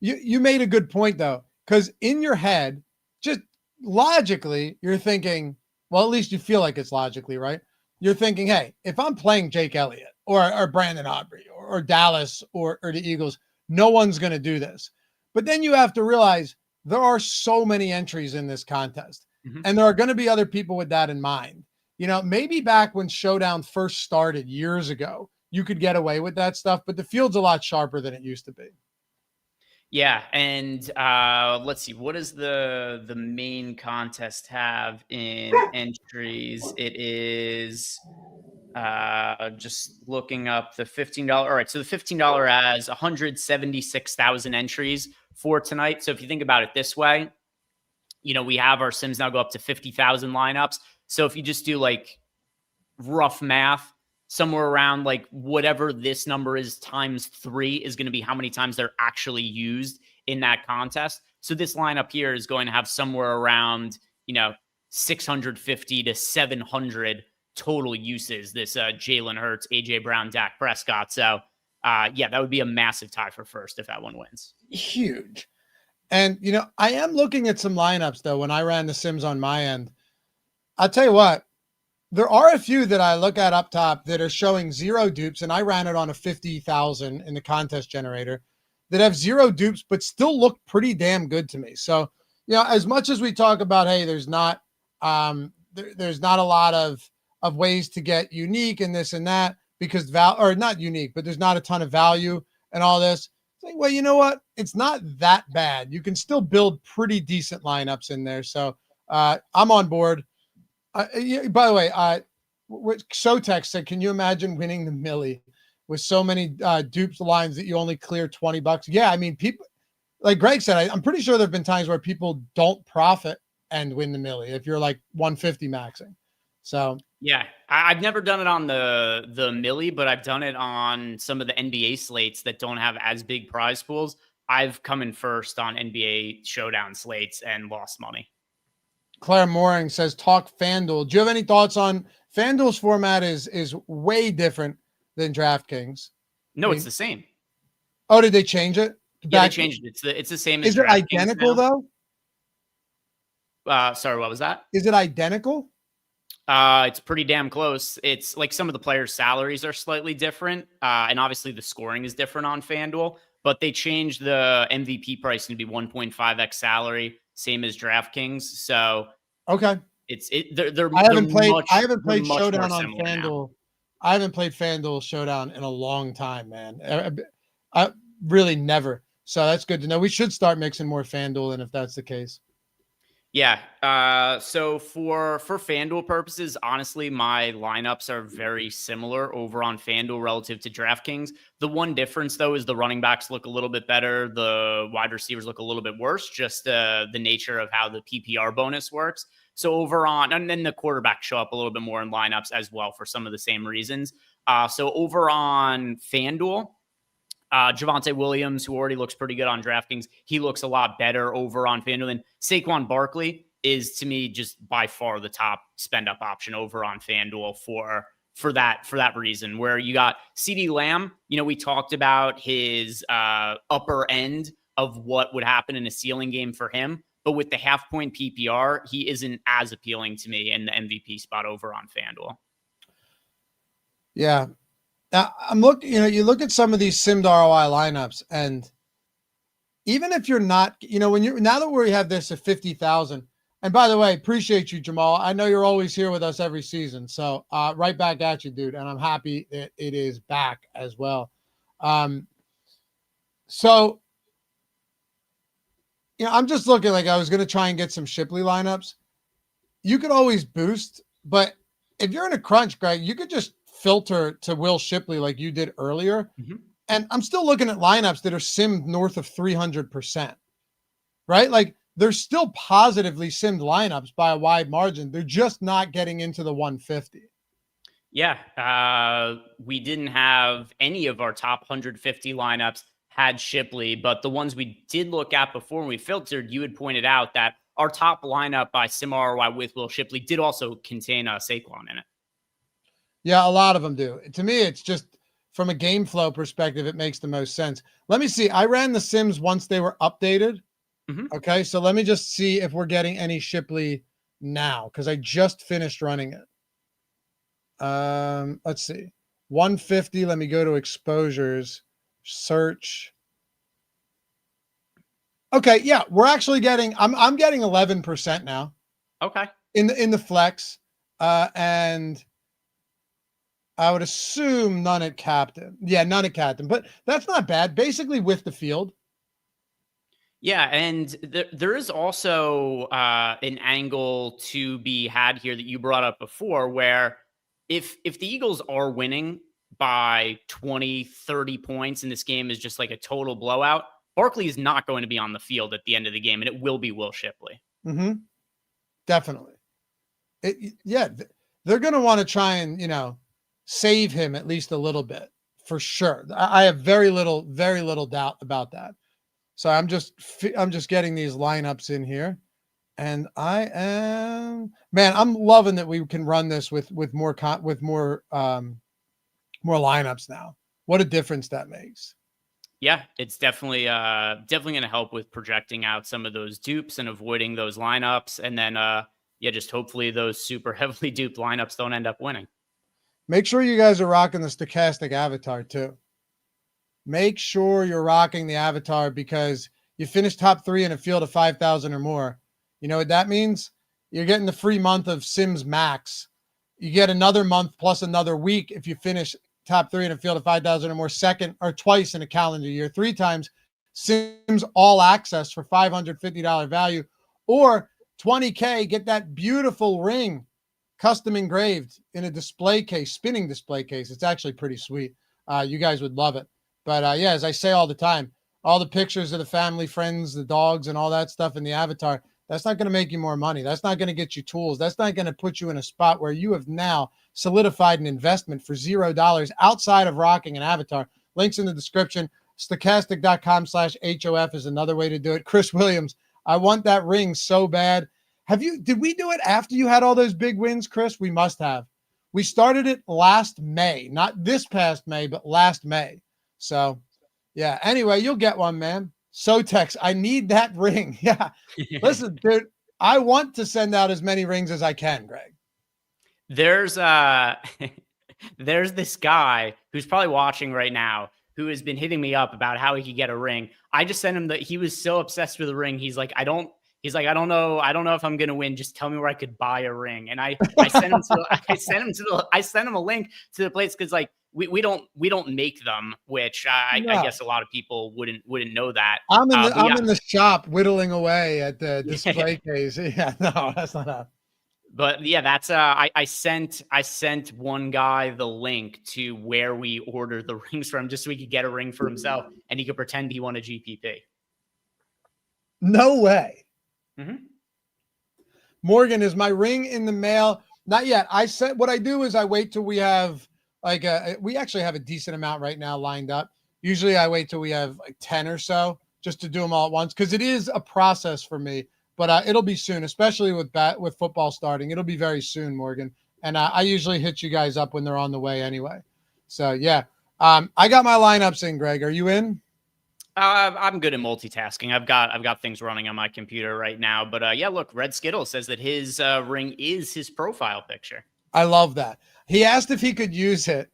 You made a good point though, because in your head, just logically, you're thinking, well, at least you feel like it's logically right. You're thinking, hey, if I'm playing Jake Elliott or Brandon Aubrey or Dallas or the Eagles, no one's going to do this. But then you have to realize there are so many entries in this contest, Mhm. and there are going to be other people with that in mind. Maybe back when Showdown first started years ago, you could get away with that stuff, but the field's a lot sharper than it used to be. Yeah, and let's see, what does the main contest have in entries? It is just looking up the $15. All right, so the $15 has 176,000 entries for tonight. So if you think about it this way, we have our Sims now go up to 50,000 lineups. So if you just do like rough math, somewhere around like whatever this number is times 3 is going to be how many times they're actually used in that contest. So this lineup here is going to have somewhere around, 650 to 700 total uses. This Jalen Hurts, AJ Brown, Dak Prescott. So yeah, that would be a massive tie for first if that one wins. Huge. And, I am looking at some lineups, though, when I ran the Sims on my end. I'll tell you what, there are a few that I look at up top that are showing 0 dupes, and I ran it on a 50,000 in the contest generator that have 0 dupes, but still look pretty damn good to me. So, as much as we talk about, hey, there's not there's not a lot of ways to get unique and this and that because or not unique, but there's not a ton of value and all this. Well, you know what? It's not that bad. You can still build pretty decent lineups in there. So I'm on board. By the way, what Showtex said, can you imagine winning the Millie with so many dupes lines that you only clear $20? Yeah, I mean, people, like Greg said, I'm pretty sure there have been times where people don't profit and win the Millie if you're like 150 maxing. So yeah, I've never done it on the Millie, but I've done it on some of the NBA slates that don't have as big prize pools. I've come in first on NBA Showdown slates and lost money. Claire Mooring says, talk FanDuel. Do you have any thoughts on FanDuel's format? Is way different than DraftKings. No, it's the same. Oh, did they change it? Yeah, they changed it. It's the same as Is it identical now. though? Sorry, what was that? Is it identical? It's pretty damn close. It's like some of the players' salaries are slightly different, and obviously the scoring is different on FanDuel. But they changed the MVP price to be 1.5x salary, same as DraftKings. So okay, I haven't played Showdown on FanDuel. Now. I haven't played FanDuel Showdown in a long time, man. I really never. So that's good to know. We should start mixing more FanDuel, and if that's the case. Yeah. So for FanDuel purposes, honestly, my lineups are very similar over on FanDuel relative to DraftKings. The one difference, though, is the running backs look a little bit better. The wide receivers look a little bit worse, just the nature of how the PPR bonus works. So over on, and then the quarterbacks show up a little bit more in lineups as well for some of the same reasons. So over on FanDuel, Javonte Williams, who already looks pretty good on DraftKings, he looks a lot better over on FanDuel. And Saquon Barkley is, to me, just by far the top spend up option over on FanDuel for that reason. Where you got CeeDee Lamb, we talked about his upper end of what would happen in a ceiling game for him, but with the half point PPR, he isn't as appealing to me in the MVP spot over on FanDuel. Yeah. Now I'm looking, you look at some of these simmed ROI lineups, and even if you're not, now that we have this at 50,000, and by the way, appreciate you, Jamal. I know you're always here with us every season. So right back at you, dude. And I'm happy that it is back as well. So, I'm just looking like I was going to try and get some Shipley lineups. You could always boost, but if you're in a crunch, Greg, you could just filter to Will Shipley like you did earlier. Mm-hmm. And I'm still looking at lineups that are simmed north of 300%, right? Like they're still positively simmed lineups by a wide margin. They're just not getting into the 150. Yeah. We didn't have any of our top 150 lineups had Shipley, but the ones we did look at before we filtered, you had pointed out that our top lineup by sim ROI with Will Shipley did also contain Saquon in it. Yeah, a lot of them do. To me, it's just from a game flow perspective, it makes the most sense. Let me see. I ran the Sims once they were updated. Mm-hmm. Okay, so let me just see if we're getting any Shipley now because I just finished running it. Let's see. 150. Let me go to exposures, search. Okay, yeah, we're actually getting. I'm getting 11% now. Okay. In the flex, and I would assume none at captain. Yeah, none at captain, but that's not bad. Basically, with the field. Yeah, and there is also an angle to be had here that you brought up before, where if the Eagles are winning by 20, 30 points and this game is just like a total blowout, Barkley is not going to be on the field at the end of the game, and it will be Will Shipley. Mm-hmm. Definitely. They're going to want to try and, save him at least a little bit for sure. I have very little doubt about that. So I'm just getting these lineups in here, and I'm loving that we can run this with more lineups now. What a difference that makes. Yeah, it's definitely going to help with projecting out some of those dupes and avoiding those lineups, and then just hopefully those super heavily duped lineups don't end up winning. Make sure you guys are rocking the Stokastic avatar too. Make sure you're rocking the avatar, because you finish top 3 in a field of 5,000 or more. You know what that means? You're getting the free month of Sims Max. You get another month plus another week if you finish top 3 in a field of 5,000 or more, second or twice in a calendar year, 3 times Sims All Access for $550 value, or $20K, get that beautiful ring custom engraved in a display case, spinning display case. It's actually pretty sweet. You guys would love it. But as I say all the time, all the pictures of the family, friends, the dogs, and all that stuff in the avatar, that's not going to make you more money. That's not going to get you tools. That's not going to put you in a spot where you have now solidified an investment for $0 outside of rocking an avatar. Links in the description. Stokastic.com/HOF is another way to do it. Chris Williams, I want that ring so bad. Did we do it after you had all those big wins, Chris? We must have. We started it last May, not this past May, but last May. So, yeah. Anyway, you'll get one, man. Sotex, I need that ring. Yeah. Listen, dude, I want to send out as many rings as I can, Greg. There's there's this guy who's probably watching right now who has been hitting me up about how he could get a ring. I just sent him he was so obsessed with the ring. He's like, I don't know if I'm gonna win. Just tell me where I could buy a ring. And I sent him a link to the place, because like we don't make them, which I guess a lot of people wouldn't know that. I'm in the shop whittling away at the display case. Yeah, no, that's not how. But yeah, that's I sent one guy the link to where we ordered the rings from, just so he could get a ring for himself and he could pretend he won a GPP. No way. Mm-hmm. Morgan, is my ring in the mail? Not yet. What I do is I wait till we have we actually have a decent amount right now lined up. Usually I wait till we have like 10 or so just to do them all at once, because it is a process for me. But it'll be soon, especially with football starting. It'll be very soon, Morgan. And I usually hit you guys up when they're on the way anyway. So, yeah. I got my lineups in, Greg. Are you in? I'm good at multitasking. I've got things running on my computer right now. But, look, Red Skittle says that his ring is his profile picture. I love that. He asked if he could use it,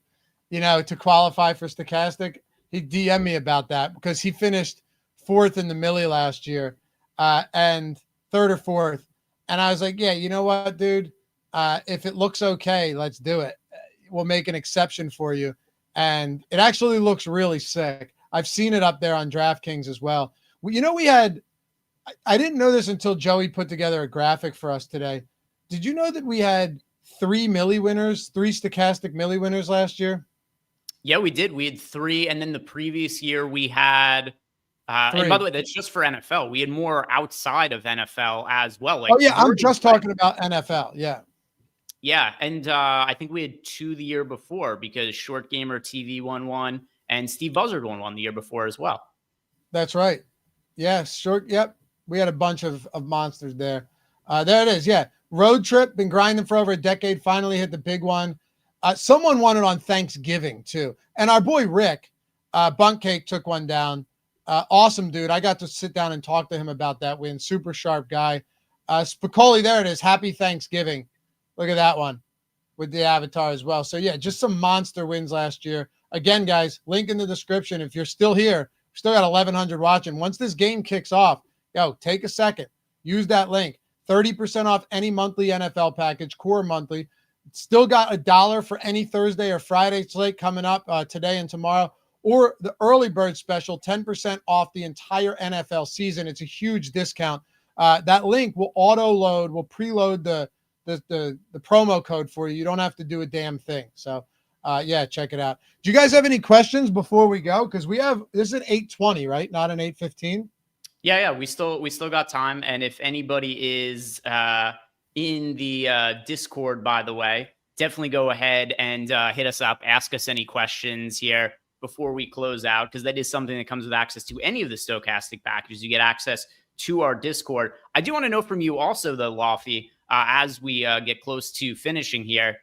to qualify for Stokastic. He DM'd me about that because he finished 4th in the Millie last year and 3rd or 4th. And I was like, yeah, you know what, dude? If it looks okay, let's do it. We'll make an exception for you. And it actually looks really sick. I've seen it up there on DraftKings as well. I didn't know this until Joey put together a graphic for us today. Did you know that we had 3 Stokastic Millie winners last year? Yeah, we did. We had 3. And then the previous year we had, and by the way, that's just for NFL. We had more outside of NFL as well. Like, I'm just talking about NFL. Yeah. Yeah. And I think we had 2 the year before, because Short Gamer TV won 1 and Steve Buzzard won 1 the year before as well. That's right. Yeah. Yep. We had a bunch of monsters there. There it is. Yeah. Road Trip, been grinding for over a decade, finally hit the big one. Someone won it on Thanksgiving too. And our boy Rick, Bunk Cake, took one down. Awesome dude. I got to sit down and talk to him about that win. Super sharp guy. Spicoli, there it is. Happy Thanksgiving. Look at that one with the avatar as well. So yeah, just some monster wins last year. Again, guys, link in the description. If you're still here, still got 1,100 watching. Once this game kicks off, Go take a second. Use that link. 30% off any monthly NFL package, core monthly. Still got $1 for any Thursday or Friday slate coming up today and tomorrow. Or the early bird special, 10% off the entire NFL season. It's a huge discount. That link will auto load, will preload the promo code for you. You don't have to do a damn thing. So yeah, check it out. Do you guys have any questions before we go? Because this is an 8:20, right? Not an 8:15. Yeah. We still got time. And if anybody is in the Discord, by the way, definitely go ahead and hit us up, ask us any questions here before we close out, because that is something that comes with access to any of the Stokastic packages. You get access to our Discord. I do want to know from you also, though, Loughy, as we get close to finishing here,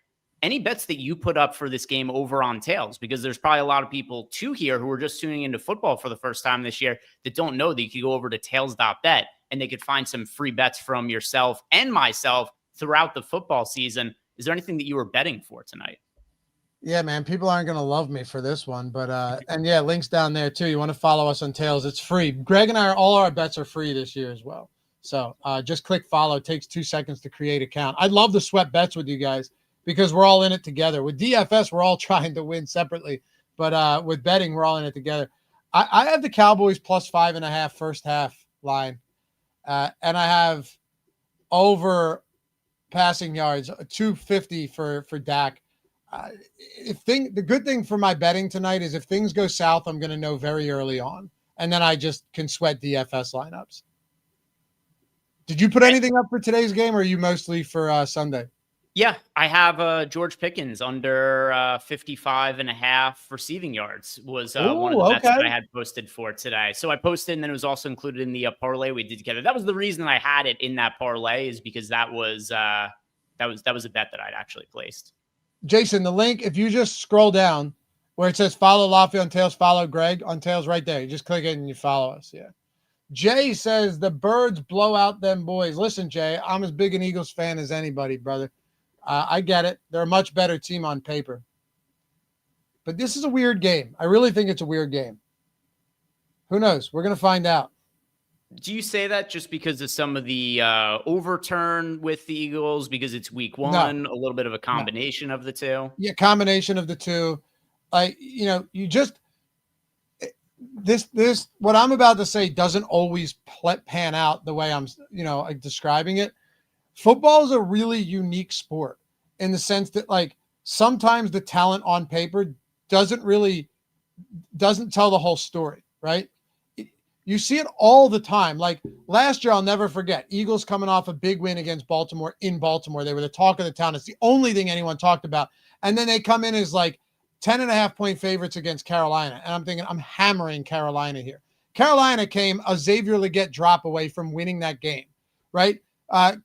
any bets that you put up for this game over on tails? Because there's probably a lot of people too here who are just tuning into football for the first time this year that don't know that you could go over to tails.bet and they could find some free bets from yourself and myself throughout the football season. Is there anything that you were betting for tonight? Yeah, man, people aren't going to love me for this one, but, and yeah, links down there too. You want to follow us on Tails. It's free. Greg and all our bets are free this year as well. So just click follow. It takes 2 seconds to create an account. I'd love to sweat bets with you guys because we're all in it together. With DFS, we're all trying to win separately, but with betting, we're all in it together. I have the Cowboys plus 5.5 first half line. And I have over passing yards, 250 for Dak. The good thing for my betting tonight is if things go south, I'm going to know very early on, and then I just can sweat DFS lineups. Did you put anything up for today's game, or are you mostly for Sunday? Yeah, I have George Pickens under 55.5 receiving yards was one of the bets that I had posted for today. So I posted, and then it was also included in the parlay we did together. That was the reason I had it in that parlay, is because that was a bet that I'd actually placed. Jason, the link, if you just scroll down where it says follow Loughy on Tails, follow Greg on Tails right there. You just click it and you follow us. Yeah. Jay says the Birds blow out them boys. Listen, Jay, I'm as big an Eagles fan as anybody, brother. I get it. They're a much better team on paper. But this is a weird game. I really think it's a weird game. Who knows? We're going to find out. Do you say that just because of some of the overturn with the Eagles, because it's week one, No. a little bit of a combination of the two? Yeah, combination of the two. This what I'm about to say doesn't always pan out the way I'm, describing it. Football is a really unique sport in the sense that, like, sometimes the talent on paper doesn't tell the whole story, right? You see it all the time. Like last year, I'll never forget, Eagles coming off a big win against Baltimore in Baltimore. They were the talk of the town. It's the only thing anyone talked about. And then they come in as like 10.5-point favorites against Carolina. And I'm thinking, I'm hammering Carolina here. Carolina came a Xavier Legette drop away from winning that game, right?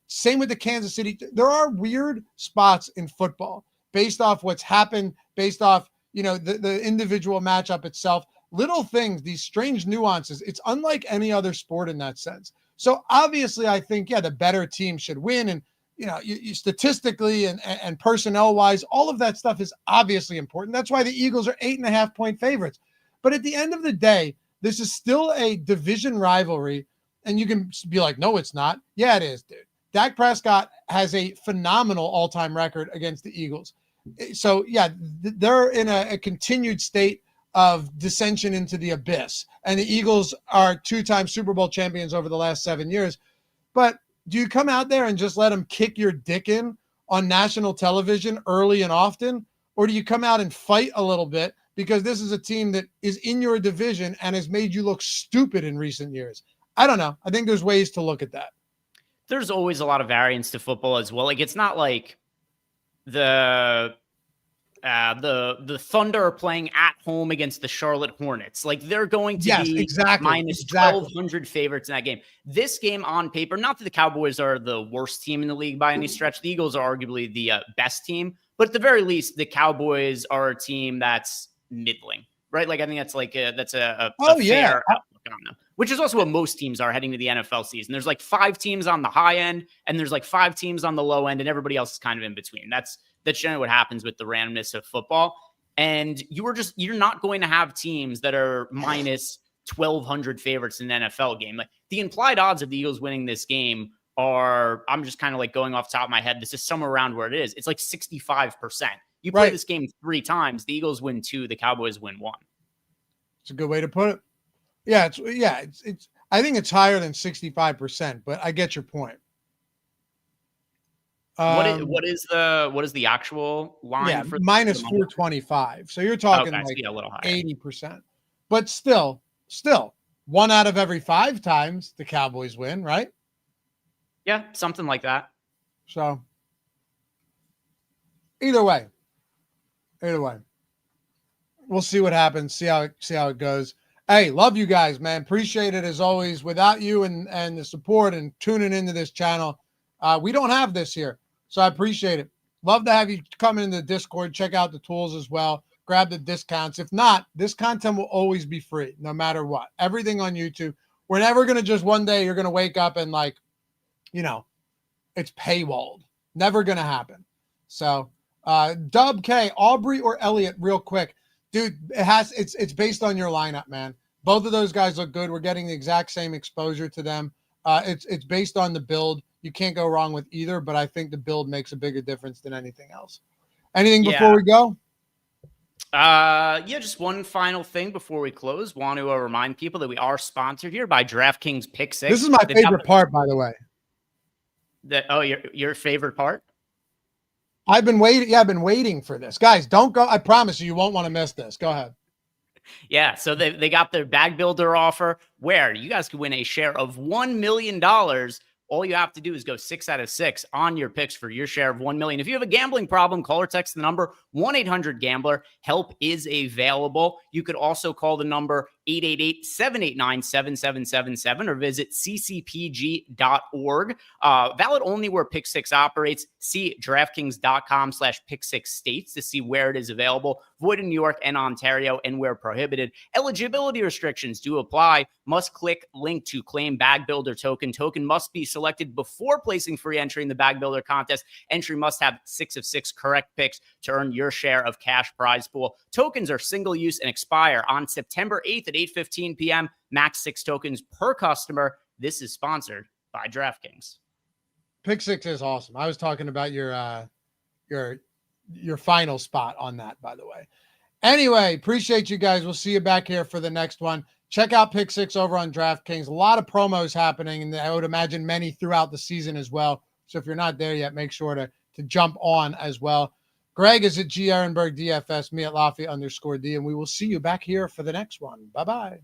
Same with the Kansas City. There are weird spots in football based off what's happened, based off, the individual matchup itself. Little things, these strange nuances. It's unlike any other sport in that sense. So obviously, I think, the better team should win. And, you statistically and personnel wise, all of that stuff is obviously important. That's why the Eagles are 8.5-point favorites. But at the end of the day, this is still a division rivalry. And you can be like, no, it's not. Yeah, it is, dude. Dak Prescott has a phenomenal all-time record against the Eagles. So, yeah, they're in a continued state of dissension into the abyss. And the Eagles are 2-time Super Bowl champions over the last 7 years. But do you come out there and just let them kick your dick in on national television early and often? Or do you come out and fight a little bit because this is a team that is in your division and has made you look stupid in recent years? I don't know. I think there's ways to look at that. There's always a lot of variance to football as well. Like, it's not like the Thunder are playing at home against the Charlotte Hornets. Like, they're going to be minus 1,200 favorites in that game. This game on paper, not that the Cowboys are the worst team in the league by any stretch. The Eagles are arguably the best team, but at the very least, the Cowboys are a team that's middling, right? Like, I think that's like a fair outlook on them, which is also what most teams are heading to the NFL season. There's like 5 teams on the high end, and there's like 5 teams on the low end, and everybody else is kind of in between. That's generally what happens with the randomness of football. And you're not going to have teams that are minus 1,200 favorites in an NFL game. Like the implied odds of the Eagles winning this game are, I'm just kind of like going off the top of my head, this is somewhere around where it is. It's like 65%. You play this game 3 times, the Eagles win 2, the Cowboys win 1. It's a good way to put it. Yeah, it's I think it's higher than 65%, but I get your point. What is the actual line? Yeah, for minus 425. So you're talking like a little higher. 80%. But still, 1 out of every 5 times the Cowboys win, right? Yeah, something like that. So either way, we'll see what happens. See how it goes. Hey, love you guys, man. Appreciate it as always. Without you and the support and tuning into this channel, we don't have this here. So I appreciate it. Love to have you come into the Discord, check out the tools as well, grab the discounts. If not, this content will always be free, no matter what. Everything on YouTube. We're never going to just one day you're going to wake up and like, it's paywalled. Never going to happen. So Dub K, Aubrey or Elliott, real quick. Dude, it's based on your lineup, man. Both of those guys look good. We're getting the exact same exposure to them. It's based on the build. You can't go wrong with either, but I think the build makes a bigger difference than anything else. Anything before we go? Just one final thing before we close. Want to remind people that we are sponsored here by DraftKings Pick 6. This is my favorite part, by the way. Your favorite part? I've been waiting. Yeah, I've been waiting for this. Guys, don't go. I promise you won't want to miss this. Go ahead. Yeah, so they got their bag builder offer where you guys could win a share of $1 million. All you have to do is go 6 out of 6 on your picks for your share of $1 million. If you have a gambling problem, call or text the number 1-800-GAMBLER. Help is available. You could also call the number 888-789-7777 or visit ccpg.org. Valid only where Pick 6 operates. See DraftKings.com/Pick6States to see where it is available. Void in New York and Ontario and where prohibited. Eligibility restrictions do apply. Must click link to claim bag builder token. Token must be selected before placing free entry in the bag builder contest. Entry must have 6 of 6 correct picks to earn your share of cash prize pool. Tokens are single use and expire on September 8th at 8:15 p.m. Max 6 tokens per customer. This is sponsored by DraftKings. Pick 6 is awesome. I was talking about your final spot on that, by the way. Anyway, appreciate you guys. We'll see you back here for the next one. Check out Pick 6 over on DraftKings. A lot of promos happening, and I would imagine many throughout the season as well. So if you're not there yet, make sure to jump on as well. Greg is at G. Ehrenberg DFS, me at Loughy _D, and we will see you back here for the next one. Bye-bye.